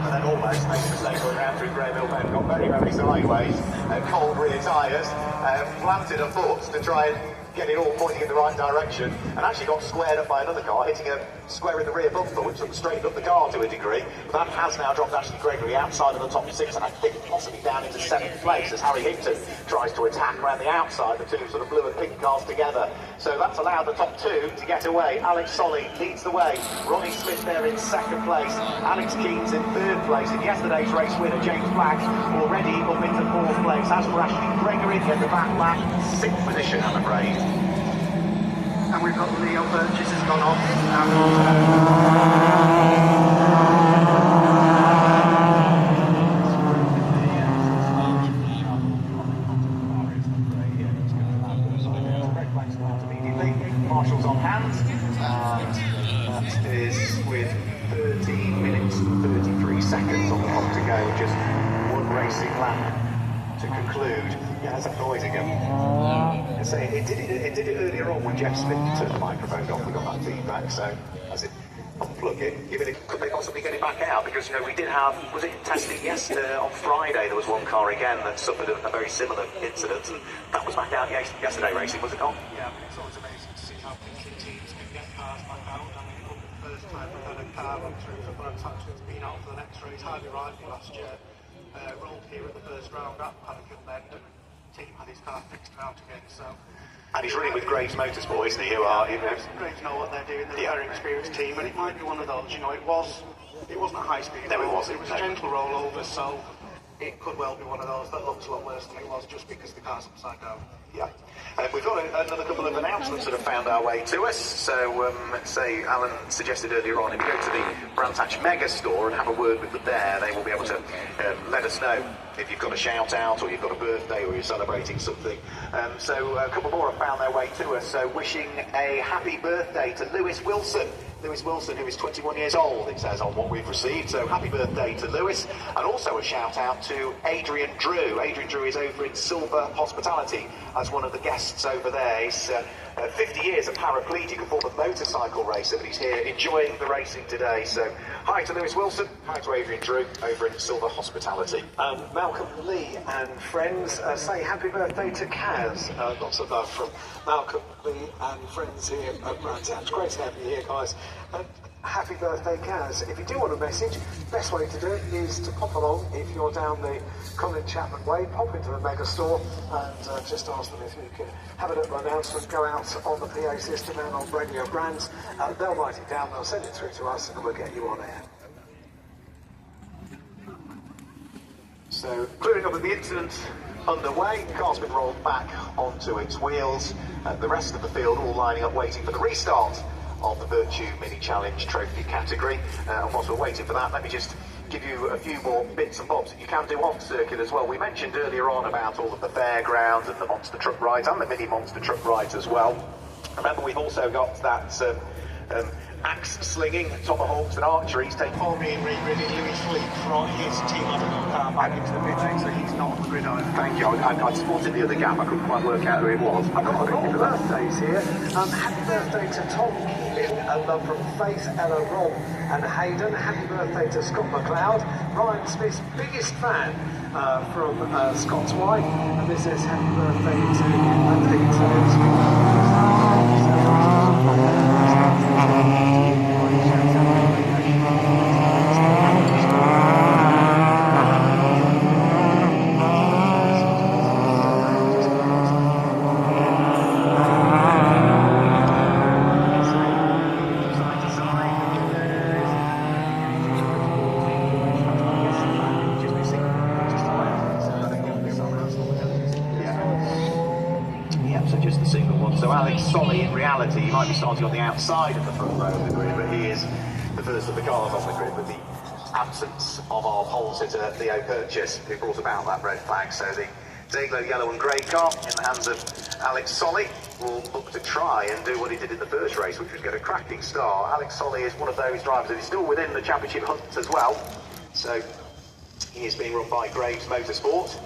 but then almost made a mistake going round through Graham Hill Bend, got very, very sideways, cold rear tyres, planted a foot to try and get it all pointing in the right direction, and actually got squared up by another car, hitting a square in the rear bumper, which sort of straightened up the car to a degree. But that has now dropped Ashley Gregory outside of the top 6, and I think possibly down into 7th place as Harry Hinton tries to attack around the outside, the two sort of blue and pink cars together. So that's allowed the top 2 to get away. Alex Solly leads the way. Ronnie Smith there in 2nd place. Alex Keanes in 3rd place. And yesterday's race winner, James Black, already up into 4th place. As for Ashley Gregory, in the back lap, 6th position, I'm afraid. and we've got Leo Purchase has gone off. Marshall's on hand, and that is with 13 minutes and 33 seconds on the clock to go, just one racing lap to conclude. Yeah, that's a noise again. It did it earlier on when Jeff Smith turned the microphone off. We got that feedback, so as it unplug it, could they possibly get it back out? Because, you know, we did have, was it testing yesterday, on Friday, there was one car again that suffered a very similar incident, and that was back out yesterday racing, was it not? Yeah, it's always amazing to see how quickly teams can get cars back out. I mean, look, the first time we've had a car run through for Brantach that's been out for the next race, highly rightly last year, rolled here at the first round at Panican Bend, and the team had his car fixed out again, so... And he's running with Graves Motorsport, isn't he? Who are, you know... Graves know what they're doing, they're a very experienced team, and it might be one of those, you know, it wasn't a high speed. No, it wasn't. It was a gentle rollover, so it could well be one of those that looks a lot worse than it was just because the car's upside down. Yeah. We've got another couple of announcements that have found our way to us. So, say Alan suggested earlier on, if you go to the Brantach Mega Store and have a word with them there, they will be able to let us know if you've got a shout out or you've got a birthday or you're celebrating something. So a couple more have found their way to us. So wishing a happy birthday to Lewis Wilson. Lewis Wilson, who is 21 years old, it says on what we've received. So happy birthday to Lewis. And also a shout out to Adrian Drew. Adrian Drew is over in Silver Hospitality as one of the guests over there. He's 50 years a paraplegic, a former motorcycle racer, but he's here enjoying the racing today. So hi to Lewis Wilson, hi to Adrian Drew over in Silver Hospitality. Malcolm Lee and friends say happy birthday to Kaz. Lots of love from Malcolm Lee and friends here at Brantach. It's great to have you here, guys. Happy birthday, Kaz. If you do want a message, best way to do it is to pop along. If you're down the Colin Chapman Way, pop into the mega store and just ask them if you can have a little announcement go out on the PA system and on Radio Brands. They'll write it down, they'll send it through to us, and we'll get you on air. So, clearing up of the incident underway, the car's been rolled back onto its wheels. The rest of the field all lining up waiting for the restart of the Virtue Mini Challenge Trophy category. And whilst we're waiting for that, let me just give you a few more bits and bobs that you can do off circuit as well. We mentioned earlier on about all of the fairgrounds and the monster truck rides and the mini monster truck rides as well. Remember, we've also got that axe slinging, tomahawks and archeries. For me and really Louis Fleet brought his team on back into the pit lane, so he's not on the grid either. Thank you. I'd spotted the other gap. I couldn't quite work out who it was. I've got a lot of birthdays here. Happy birthday to Tom Keeling, and love from Faith, Ella, Rob and Hayden. Happy birthday to Scott McLeod, Ryan Smith's biggest fan from Scott's wife. And this is happy birthday to Pete. So Alex Solly, in reality, he might be starting on the outside of the front row of the grid, but he is the first of the cars on the grid with the absence of our pole sitter, Theo Purchase, who brought about that red flag. So the Dayglow yellow and grey car in the hands of Alex Solly will look to try and do what he did in the first race, which was get a cracking start. Alex Solly is one of those drivers that is still within the championship hunt as well. So he is being run by Graves Motorsport.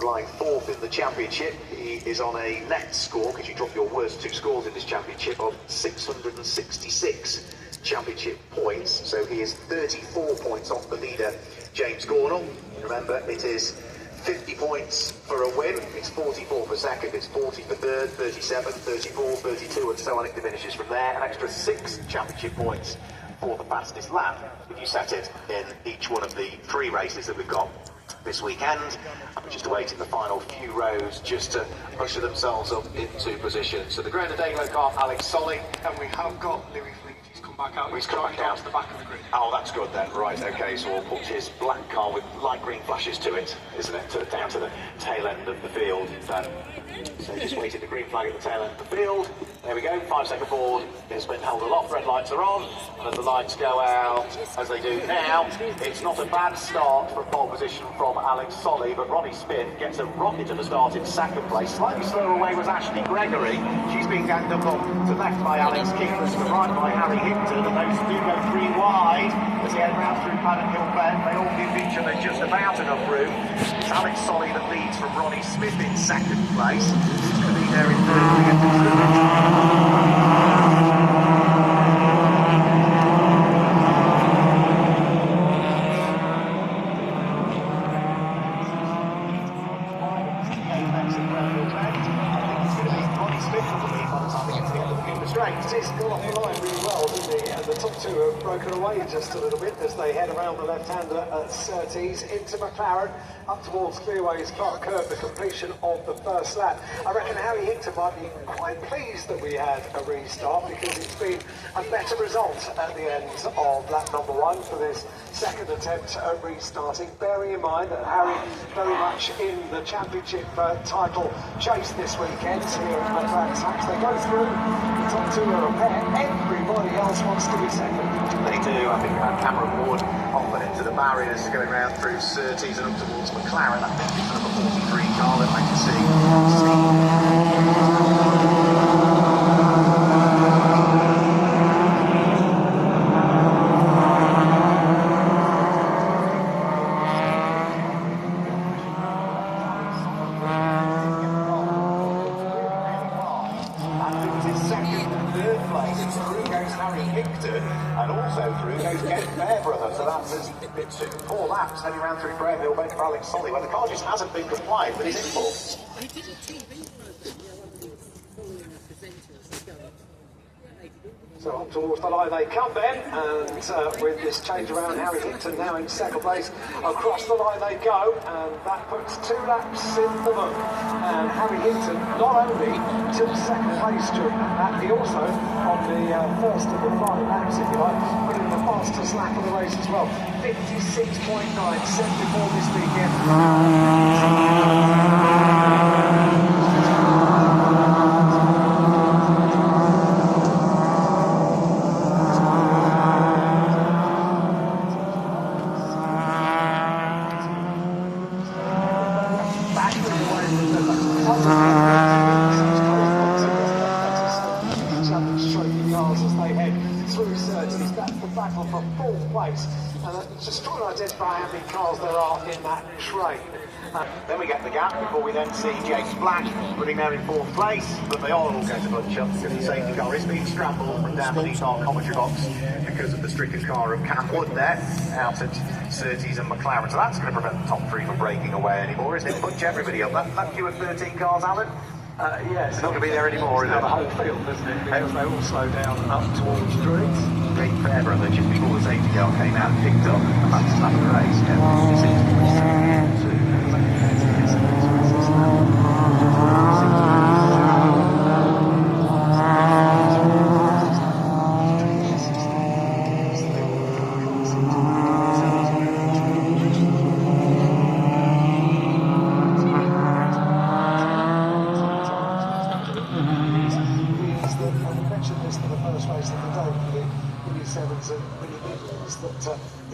Lying fourth in the championship. He is on a net score, because you drop your worst two scores in this championship, of 666 championship points. So he is 34 points off the leader, James Gornall. Remember, it is 50 points for a win, it's 44 for second, it's 40 for third, 37, 34, 32, and so on. It finishes from there. An extra 6 championship points for the fastest lap if you set it in each one of the 3 races that we've got this weekend. I'm just awaiting the final few rows just to usher themselves up into position. So the Grosvenor Dayglow car, Alex Solly. And we have got Louis Fleet, he's come back out. He's come back out to the back of the grid. Oh, that's good then. Right, okay, so we'll put his black car with light green flashes to it, isn't it? Down to the tail end of the field. So just waiting the green flag at the tail end of the field. There we go, 5-second forward. It's been held aloft, red lights are on. And as the lights go out, as they do now, it's not a bad start from pole position from Alex Solly, but Ronnie Smith gets a rocket to the start in second place. Slightly slower away was Ashley Gregory. She's being ganged up on to left by Alex Keeper, to the right by Harry Hinton, and those do go 3 wide as they head round through Paddock Hill Bend. They all give each other just about enough room. It's Alex Solly that leads from Ronnie Smith in second place. He's going to be there in third. He's gone off the line really well, didn't he? And the top 2 have broken away just a little bit as they head around the left-hander at Surtees into McLaren, up towards Clearways Clark Curve, the completion of the first lap. I reckon Harry Hinton might be quite pleased that we had a restart, because it's been a better result at the end of lap number 1 for this second attempt at restarting. Bearing in mind that Harry very much in the championship title chase this weekend here at McLaren Tracks. They go through, the top 2 are a pair, everybody else wants to be second. They do. I think Cameron Ward offered into the barriers going round through Surtees and up towards McLaren. I think it's number 43 car that I can and also through goes Kent Fairbrother, so that's been 4 laps heading round through Graham Hill Bend for Alex Solly, where the car just hasn't been compliant with his inputs. So up towards the line they come then, and with this change around, Harry Hinton now in second place. Across the line they go, and that puts 2 laps in the book. And Harry Hinton not only took second place during that, he also, on the first of the 5 laps, if you like, put in the fastest lap of the race as well. 56.9, set before this weekend. Battle for 4th place, and just trying to identify how many cars there are in that train. Then we get the gap before we then see James Black running there in 4th place, but they all go to bunch up because the safety car is being scrambled from down beneath our commentary box because of the stricken car of Cam Wood there, out at Surtees and McLaren. So that's going to prevent the top 3 from breaking away anymore, isn't it? Bunch everybody up. That queue of 13 cars, Alan? Yes. It's not going to be there anymore, is it? The whole field, isn't it? Because they all slow down up towards Druids. Great Fairbrother just before the safety car came out and picked up the fastest lap of the race.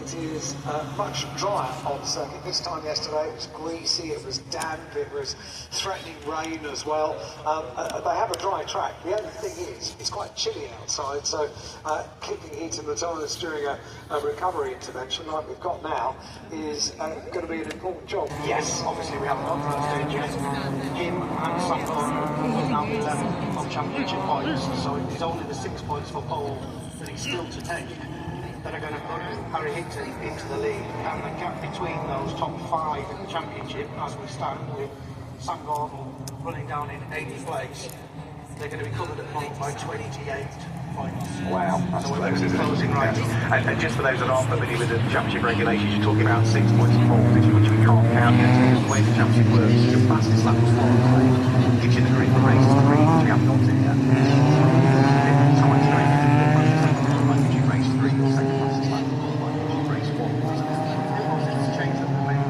It is much drier on circuit. This time yesterday it was greasy, it was damp, it was threatening rain as well. They have a dry track. The only thing is, it's quite chilly outside, so keeping heat in the tyres during a recovery intervention like we've got now is going to be an important job. Yes, obviously we haven't got to that stage yet. Him and Sam Gordon now 11 on championship points, so it's only the 6 points for pole that he's still to take that are going to put Harry Hinton into the lead, and the gap between those top 5 in the championship as we stand with Sam Gordon running down in 8th place, they're going to be covered at the moment by 28 points. Wow, that's so close, isn't it? closing right up. And just for those that aren't familiar with the championship regulations, you're talking about 6 points of pole, which we can't count yet, because the way the championship works, your fastest lap was 4 gives you the green for race 3, which you haven't got to yet. Time straight, gives you race 3, your second fastest lap gives you race 1. It's changed up the main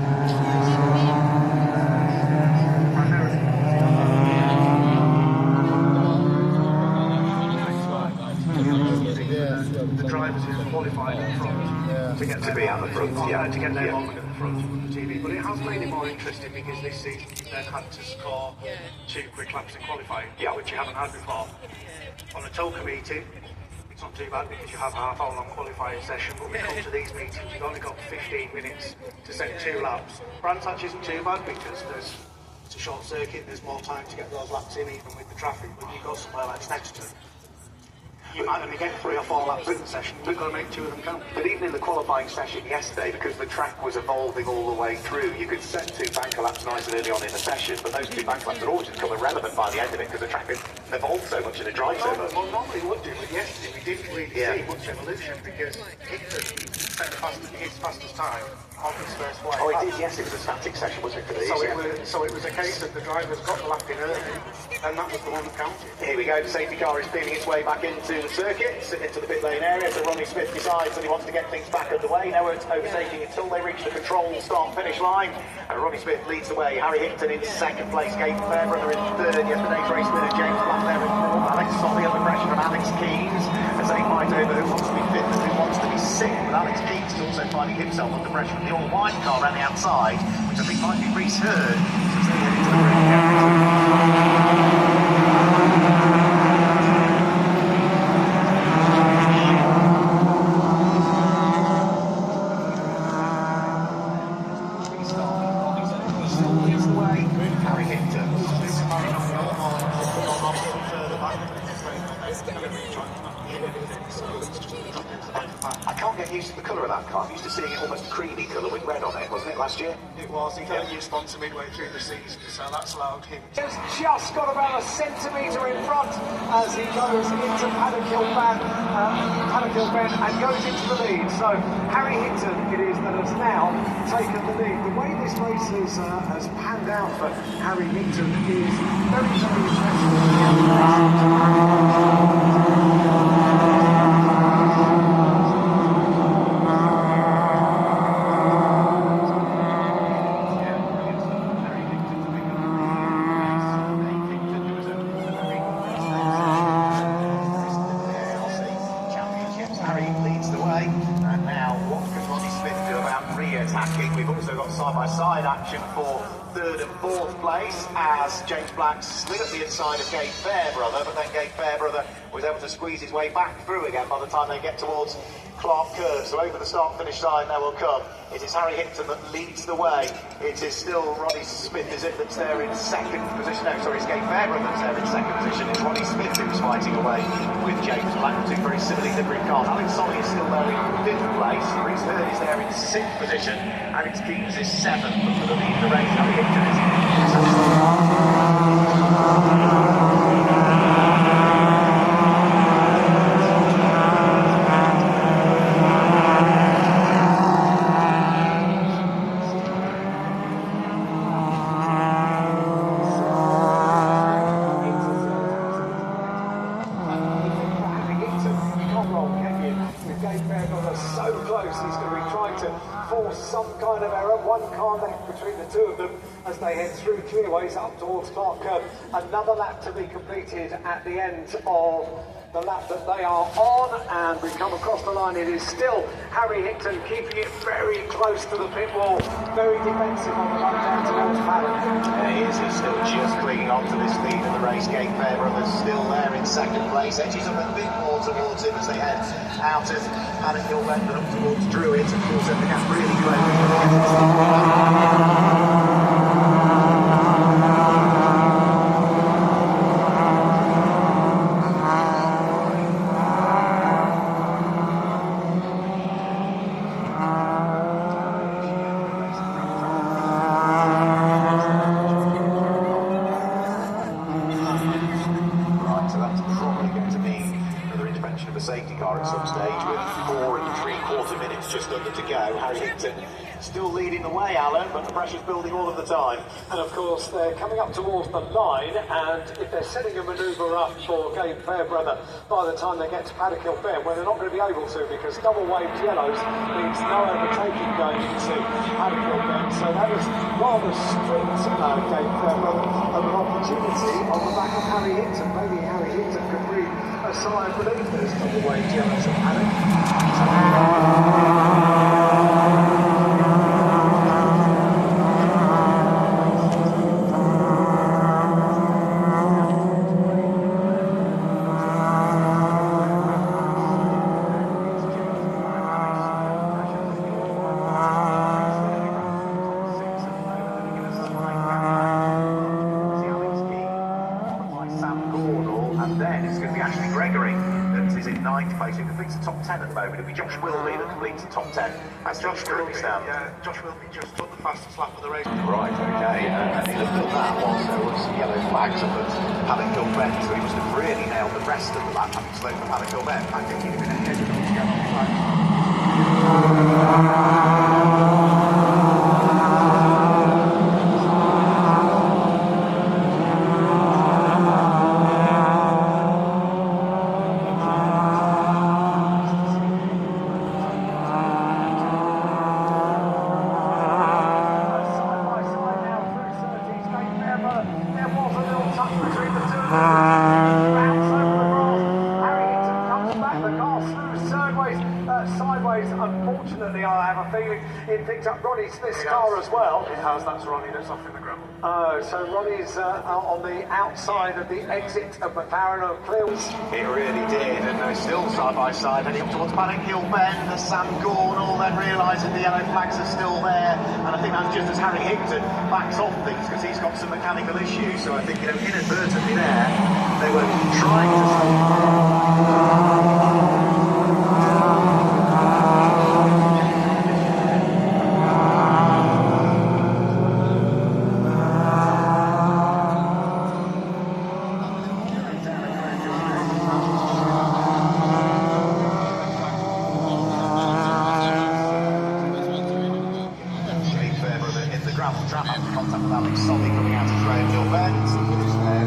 the drivers who qualified at the front to get to be at the front, to get their moment at the front of the TV. But it has made it more interesting because this season you then had to score 2 quick laps in qualifying, which you haven't had before. On a TOCA meeting, it's not too bad because you have a half-hour-long qualifying session, but when we come to these meetings, you've only got 15 minutes to set 2 laps. Brands Hatch isn't too bad because it's a short circuit, there's more time to get those laps in even with the traffic. When you go somewhere like Snetterton, you might only get 3 or 4 laps in the session, you've got to make 2 of them count. But even in the qualifying session yesterday, because the track was evolving all the way through, you could set 2 banker laps nice and early on in the session, but those 2 banker laps would always become irrelevant by the end of it because the track had evolved so much and it drives so much. Well, normally it would do, but yesterday we didn't really see much evolution because Hinton set his fastest time on his first flight. Oh, it did, yes, it was a static session, wasn't it, for these? So it was a case that the drivers got the lap in early, and that was the one that counted. Here we go, the safety car is feeling its way back into the circuit, into the pit lane area, so Ronnie Smith decides that he wants to get things back underway. No one's overtaking until they reach the control start-finish line, and Ronnie Smith leads the way. Harry Hinton in 2nd place, Gaten Fairbrother in 3rd, yesterday's race winner James Black there in 4th, Alex Solly under pressure from Alex Keys, as they fight over who wants to be 5th and who wants to be 6th, but Alex Keys is also finding himself under pressure from the all-white car around the outside, which I think might be Reese Hurd, as they head into the Harry Hinton. I can't get get used to the colour of that car? I'm used to seeing it almost creamy colour with red on it, wasn't it, last year? It was. He got used once midway through the season, so that's allowed him. Has just got about a centimetre in front as he goes into Paddock Hill Bend and goes into the lead. So Harry Hinton it is that has now taken the lead. The way this race has panned out for Harry Hinton is very, very We've also got side-by-side action for third and fourth place as James Black slid at the inside of Gabe Fairbrother, but then Gabe Fairbrother was able to squeeze his way back through again by the time they get towards Clark Curve. So over the start-finish line now will come. It is Harry Hinton that leads the way. It is still Ronnie Smith, is it, that's there in second position? No, sorry, it's Gabe Fairbrother that's there in second position. It's Ronnie Smith who's fighting away with James Black, two very similarly livery cars. Alex Solly is still there in fifth place. Reece Hurd is there in sixth position. Alex Keanes is seventh, but for the lead of the race, Harry Hinton is so close, he's going to be trying to force some kind of error. One car left between the two of them as they head through clearways up towards Clark Curve. Another lap to be completed at the end of the lap that they are on, and we come across the line. It is still Harry Hinton keeping it very close to the pit wall, very defensive on the run down towards Paddock. He's still just clinging on to this lead of the race. Gabe Fairbrother's still there in second place, edges up a bit more towards him as they head out of Paddock Hill Bend and up towards Druitt. Of course, the gap really close. Of a safety car at some stage with 4 3/4 minutes just under to go. Harry Hinton still leading the way, Alan, but the pressure's building all of the time. And of course they're coming up towards the line, and if they're setting a manoeuvre up for Gabe Fairbrother by the time they get to Paddock Hill Bend, well, they're not going to be able to, because double waved yellows means no overtaking going into Paddock Hill Bend. So that is rather strict Gabe Fairbrother of an opportunity on the back of Harry Hinton. Maybe Harry Hinton could breathe a sigh of relief. There's double waved yellows at Paddock. Who completes the top 10 at the moment? It'll be Josh Wilby that completes the top 10. That's Josh Wilby. Josh Wilby just took the fastest lap of the race. Right, okay, and he looked at that whilst there was some yellow flags up at Paddock Hill Bend, so he must have really nailed the rest of the lap having slowed for Paddock Hill Bend. I think he'd have been ahead of them to get on the track. Unfortunately, I have a feeling it picked up Ronnie Smith's car as well. It has, that's Ronnie that's off in the gravel. Oh, so Ronnie's on the outside of the exit of McLaren O'Clears. It really did, and they're still side by side heading up towards Paddock Hill Bend. There's Sam Gornall then realising the yellow flags are still there, and I think that's just as Harry Hinton backs off things because he's got some mechanical issues. So I think, inadvertently there, they were trying to Alex Solly coming out of Graham Hill Bend.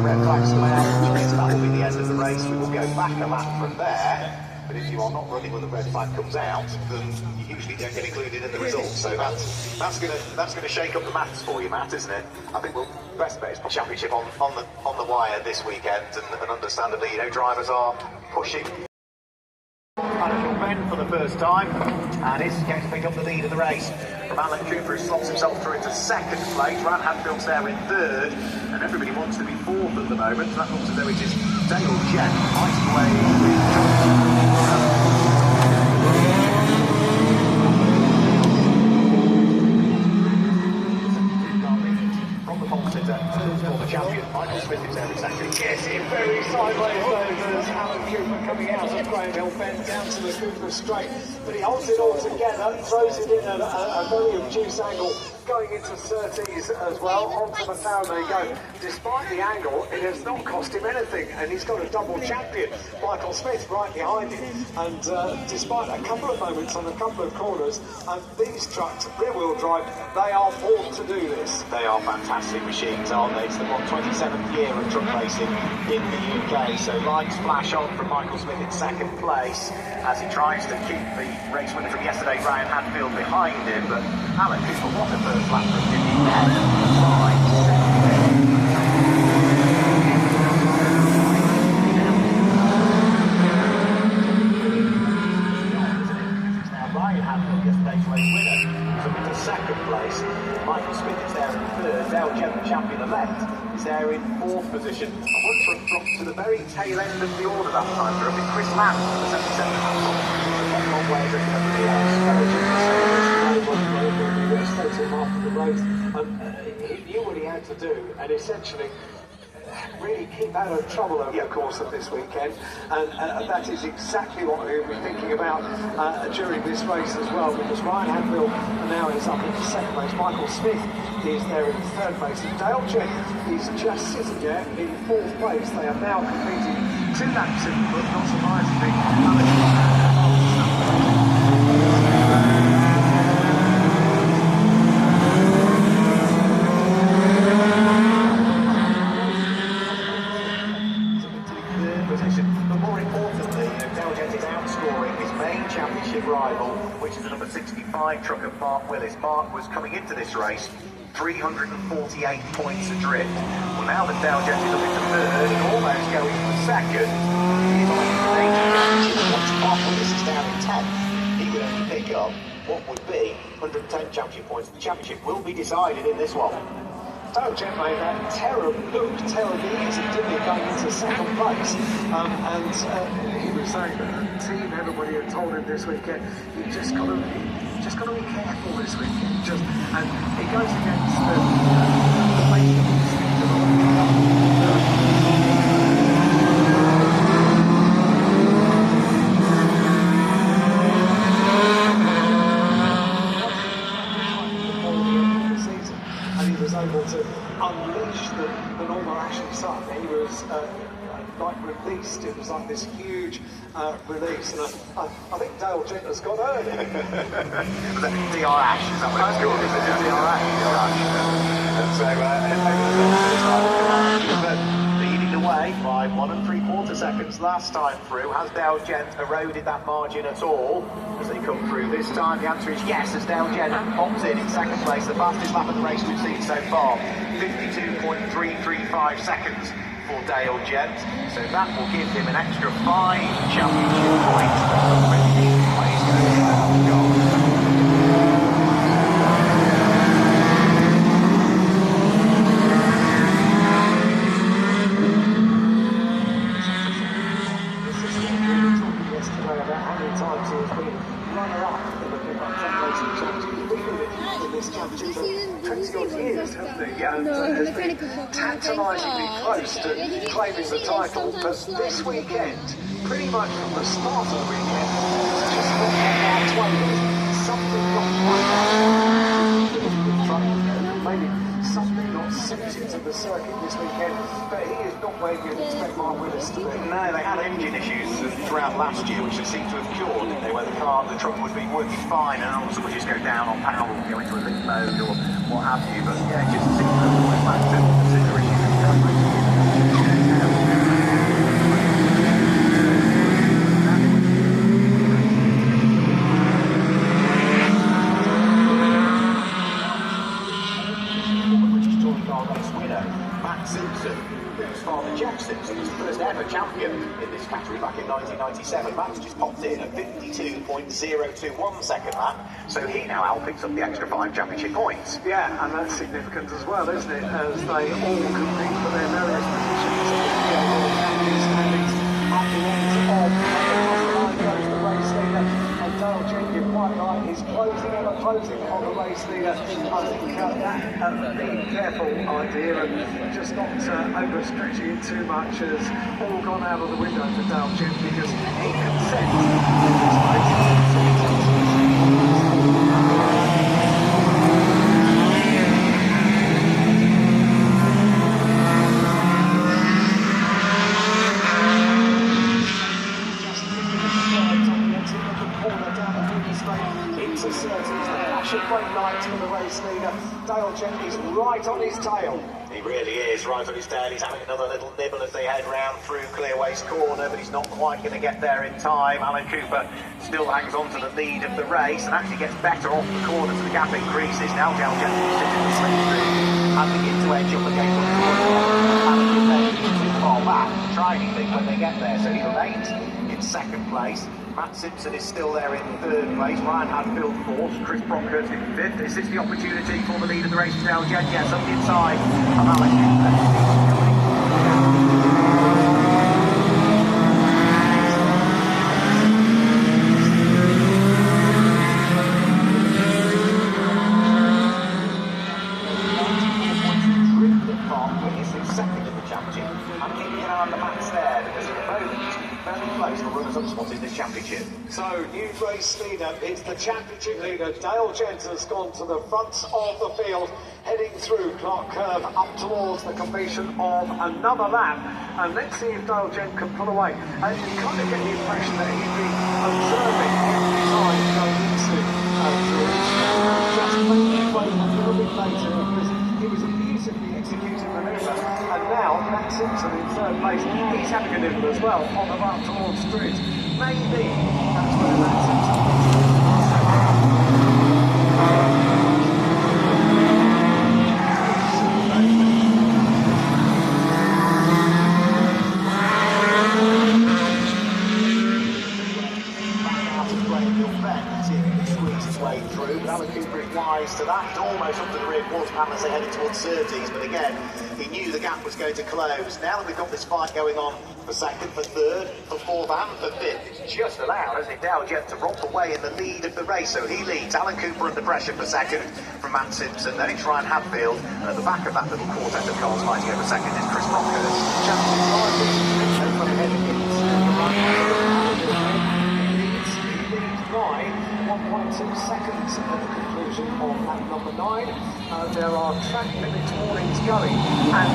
Red flags come out, so that will be the end of the race. We will go back a lap from there. But if you are not running when the red flag comes out, then you usually don't get included in the results. So that's gonna shake up the maths for you, Matt, isn't it? I think we'll best bet is put championship on the wire this weekend, and understandably, you know, drivers are pushing. Ben for the first time, and is going to pick up the lead of the race from Alan Cooper, who slots himself through into second place. Ryan Hadfield's there in third, and everybody wants to be fourth at the moment. So that looks as though it is Dale Gent fighting away from the pole sitter, former champion Michael Smith is there in second. Yes, very sideways though, as Alan Cooper coming out of Graham Hill Bend down to the Cooper straight, but he holds it all together, throws it in at a very obtuse angle, going into 30s as well, onto the Faraday go. Despite the angle, it has not cost him anything, and he's got a double champion, Michael Smith, right behind him. And despite a couple of moments on a couple of corners, these trucks, rear-wheel drive, they are born to do this. They are fantastic machines, aren't they? It's the 27th year of truck racing in the UK. So lights flash on from Michael Smith in second place as he tries to keep the race winner from yesterday, Ryan Hadfield, behind him. But Alan Cooper, what a first lap from him. Ryan Hadfield, yesterday's race winner, took into second place. Michael Smith is there in third. Dale Gent, the champion-elect, is there in fourth position. I want to have dropped to the very tail end of the order that time. There will be Chris Lamb for the 77 Hampton. Not long way as everybody else. After the race, he knew what he had to do, and essentially really keep out of trouble over the course of this weekend, and that is exactly what he'll be thinking about during this race as well, because Ryan Hadfield now is up into second place, Michael Smith is there in third place, and Dale Gent is just sitting there in fourth place. They are now completing 2 laps in, but not surprisingly, rival, which is the number 65 truck of Mark Willis. Mark was coming into this race 348 points adrift. Well, now that Dale Gent is up into third and almost going for second, he's on the major championship. Once Mark Willis is down in 10th, he would only pick up what would be 110 championship points. The championship will be decided in this one. Dale Gent made that looked terribly easy, didn't he, going into second place? And he was saying that the team, everybody had told him this weekend, you just got to be careful this weekend. And it goes against the basic instinct of able to unleash the normal action side. He was like released. It was like this huge release, and I think Dale Gent has got early. Was that DR Ash? Is that what it's called? Is it DR Ash? And so leading the way by 1 3/4 seconds last time through. Has Dale Gent eroded that margin at all as they come through this time? The answer is yes, as Dale Gent pops in second place, the fastest lap of the race we've seen so far, 52.335 seconds for Dale Gent. So that will give him an extra 5 championship points. Tantalisingly close to claiming the title, but this weekend, pretty much from the start of the weekend, it's just got something not quite right. Maybe something not suited to to the circuit this weekend, but he is not where you'd expect Mark Willis to be. No, they had engine issues throughout last year, which they seem to have cured, didn't they, where the truck would be working fine and all of a sudden would just go down on power or go into a limp mode or what have you. But yeah, it just seems to have always back to similar issues in recovery. Matt Simpson, whose father Jeff Simpson was the first ever champion in this category back in 1997. Matt's just popped in at 52.021 second lap, so he now picks up the extra 5 championship points. Yeah, and that's significant as well, isn't it? As they all compete for their various positions in the standings at the end of the line goes the race leader. And Dale Jenkins, quite right, is closing on the race leader. I think that being careful idea and just not overstretching it too much has all gone out of the window for Dale Jenkins, because he can sense this race. Great lights for the race leader. Dale Jenkins right on his tail. He really is right on his tail. He's having another little nibble as they head round through Clear Waste Corner, but he's not quite going to get there in time. Alan Cooper still hangs on to the lead of the race and actually gets better off the corner, so the gap increases. Now Dale Jenkins sits in the slipstream and begins to edge up against the corner. Alan Cooper isn't too far back to try anything when they get there, so he remains in second place. Matt Simpson is still there in third place. Ryan Hadfield fourth. Chris Brockhurst in fifth. Is this the opportunity for the lead of the race to Dale Jenkins? Yes, up the inside of Alan Cooper. Second in the championship. I'm keeping an eye on the maps there because at the moment he's very close to runners-up spot in this championship. So, new race leader, it's the championship leader. Dale Jenkins has gone to the front of the field, heading through Clark Curve up towards the completion of another lap. And let's see if Dale Jenkins can pull away. And you kind of get the impression that he'd be observing every time going into just making his way a little bit later, because he was a beautifully executed manoeuvre. And now Matt Simpson in third place, he's having a nibble as well on the run towards Street. Maybe that's where Matt Simpson through, but Alan Cooper is wise to that. He's almost up to the rear quarter panel as they headed towards Surtees, but again, he knew the gap was going to close. Now that we've got this fight going on for second, for third, for fourth and for fifth, it's just allowed, hasn't it, Dale Jenkins to romp away in the lead of the race, so he leads. Alan Cooper under pressure for second from Matt Simpson, then it's Ryan Hadfield, and at the back of that little quartet of cars fighting over second is Chris Brockhurst. Champion heading into the right. By 1.2 seconds at the conclusion of lap number 9. There are track limit warnings going, and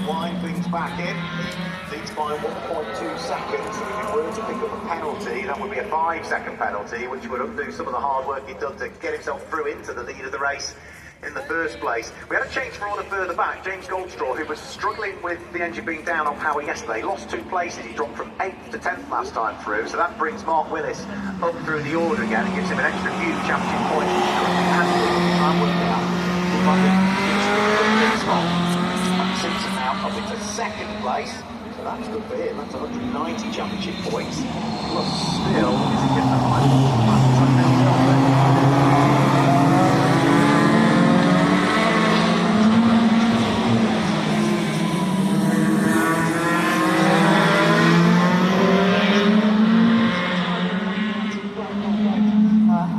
wind things back in. Leads by 1.2 seconds. So if he were to pick up a penalty, that would be a 5-second penalty, which would undo some of the hard work he'd done to get himself through into the lead of the race in the first place. We had a change for order further back. James Goldstraw, who was struggling with the engine being down on power yesterday, lost 2 places. He dropped from 8th to 10th last time through, so that brings Mark Willis up through the order again and gives him an extra few championship points, which currently has to try and work out. Simpson now up into second place. So that's good for him. That's 190 championship points. Plus still, is he getting the high?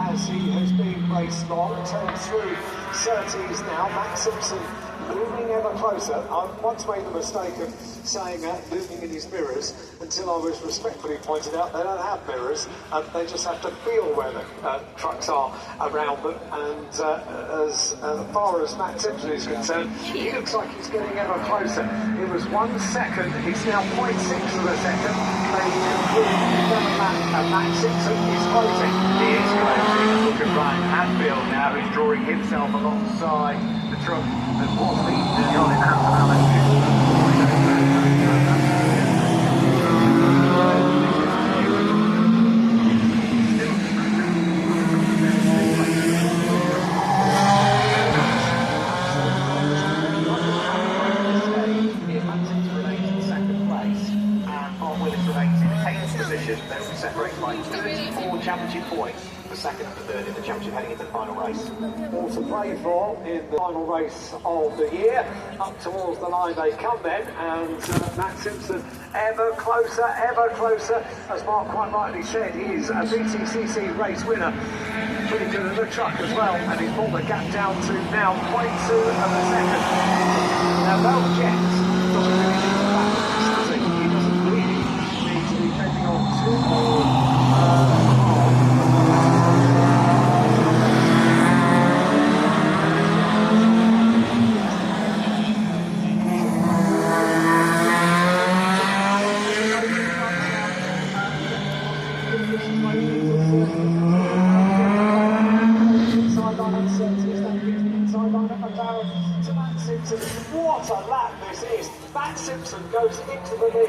As he has been raced long, turns through Surtees now. Matt Simpson looming ever closer. I once made the mistake of saying looming in his mirrors until I was respectfully pointed out they don't have mirrors, and they just have to feel where the trucks are around them. And as far as Matt Simpson is concerned, he looks like he's getting ever closer. It was 1 second, it's now 0.6 of a second. They conclude Matt Simpson is closing. He is closing. Look at Ryan Hadfield now, who's drawing himself alongside the truck that was leading John in the hands of Alan. Separated by 34 championship points, the second and the third in the championship heading into the final race. All to play for in the final race of the year. Up towards the line they come then, and Matt Simpson ever closer, as Mark quite rightly said. He is a BTCC race winner. Pretty good at the truck as well, and he's brought the gap down to now 0.2 of a second. Now those Jets doesn't really need to back up, does he? He doesn't really need to be taking on too more. What a lap this is. Matt Simpson goes into the lead.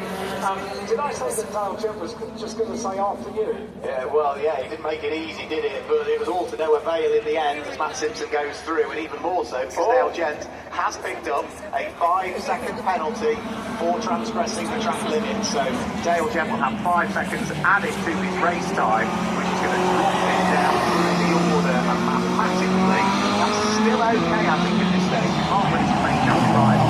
Did I say that Dale Jett was just going to say after you? Yeah, well, yeah, he didn't make it easy, did it? But it was all to no avail in the end as Matt Simpson goes through, and even more so because Dale Jett has picked up a 5-second penalty for transgressing the track limit. So Dale Jett will have 5 seconds added to his race time, which is going to drop him down through the order, and mathematically that's still okay, I think, at this stage. You can't really make that right.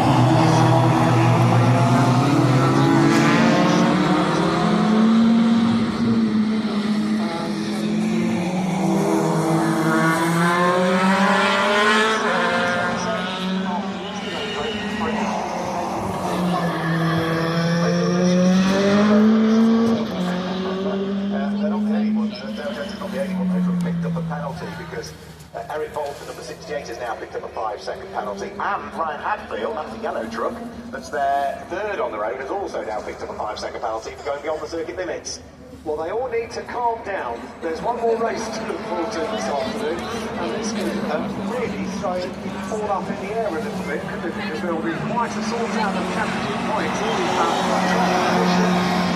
Because Eric Bolton, number 68, has now picked up a 5-second penalty, and Ryan Hadfield, that's the yellow truck, that's their third on the road, has also now picked up a 5-second penalty for going beyond the circuit limits. Well, they all need to calm down. There's one more race to look forward to this afternoon, and this could really throw it all up in the air a little bit, couldn't it? Because there will be quite a sort out of championship points.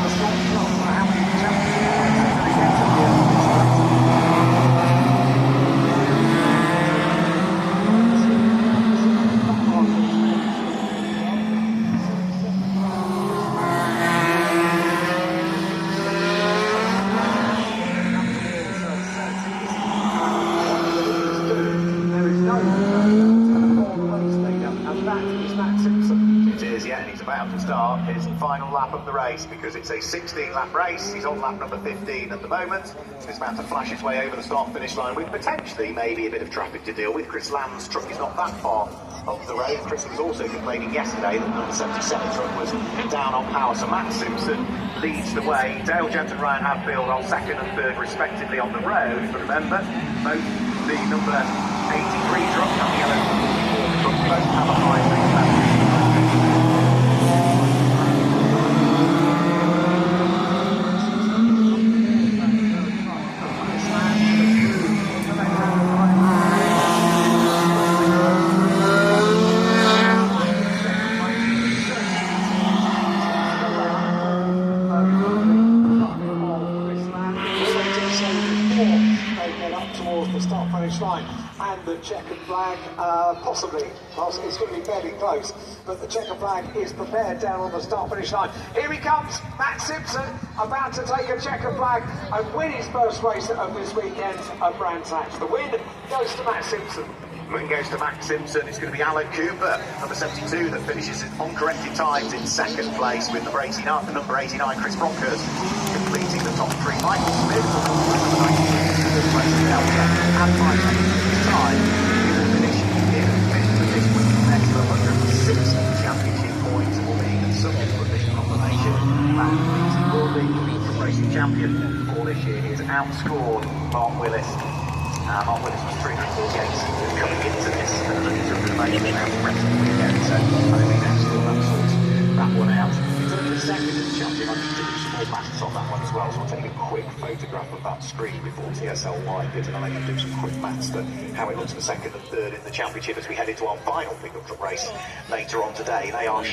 The sort of how many championship points are going to get at the end of this race. To start his final lap of the race, because it's a 16-lap race. He's on lap number 15 at the moment. He's about to flash his way over the start-finish line with potentially maybe a bit of traffic to deal with. Chris Lamb's truck is not that far up the road. Chris was also complaining yesterday that number 77 truck was down on power. So Matt Simpson leads the way. Dale Jett and Ryan Hadfield on second and third respectively on the road. But remember, both the number 83 truck and the yellow number 44 truck both have a 5-second penalty. Line and the checkered flag possibly it's going to be fairly close, but the checkered flag is prepared down on the start finish line. Here he comes, Matt Simpson, about to take a checkered flag and win his first race of this weekend at Brands Hatch. The win goes to Matt Simpson. Win goes to Matt Simpson. It's going to be Alan Cooper, number 72, that finishes on corrected times in second place, with number 89, Chris Brockhurst, completing the top three. Michael Smith, number 93, place in Delta, and 5 seconds of his time. He will finish in fifth position with the next for 106 championship points, albeit subject to a big combination. That means he will be the racing champion for this year. He has outscored Mark Willis. Mark Willis was 304 gates coming into this, looking to remain around the rest of the weekend, so I think we can still sort that one out. In terms of the second of the champion, I need to do some more maths on that one as well, so I'll take a quick photograph of that screen before TSL Live it, and I'll let you do some quick maths to how it looks for second and third in the championship as we head into our final pickup truck race later on today. They are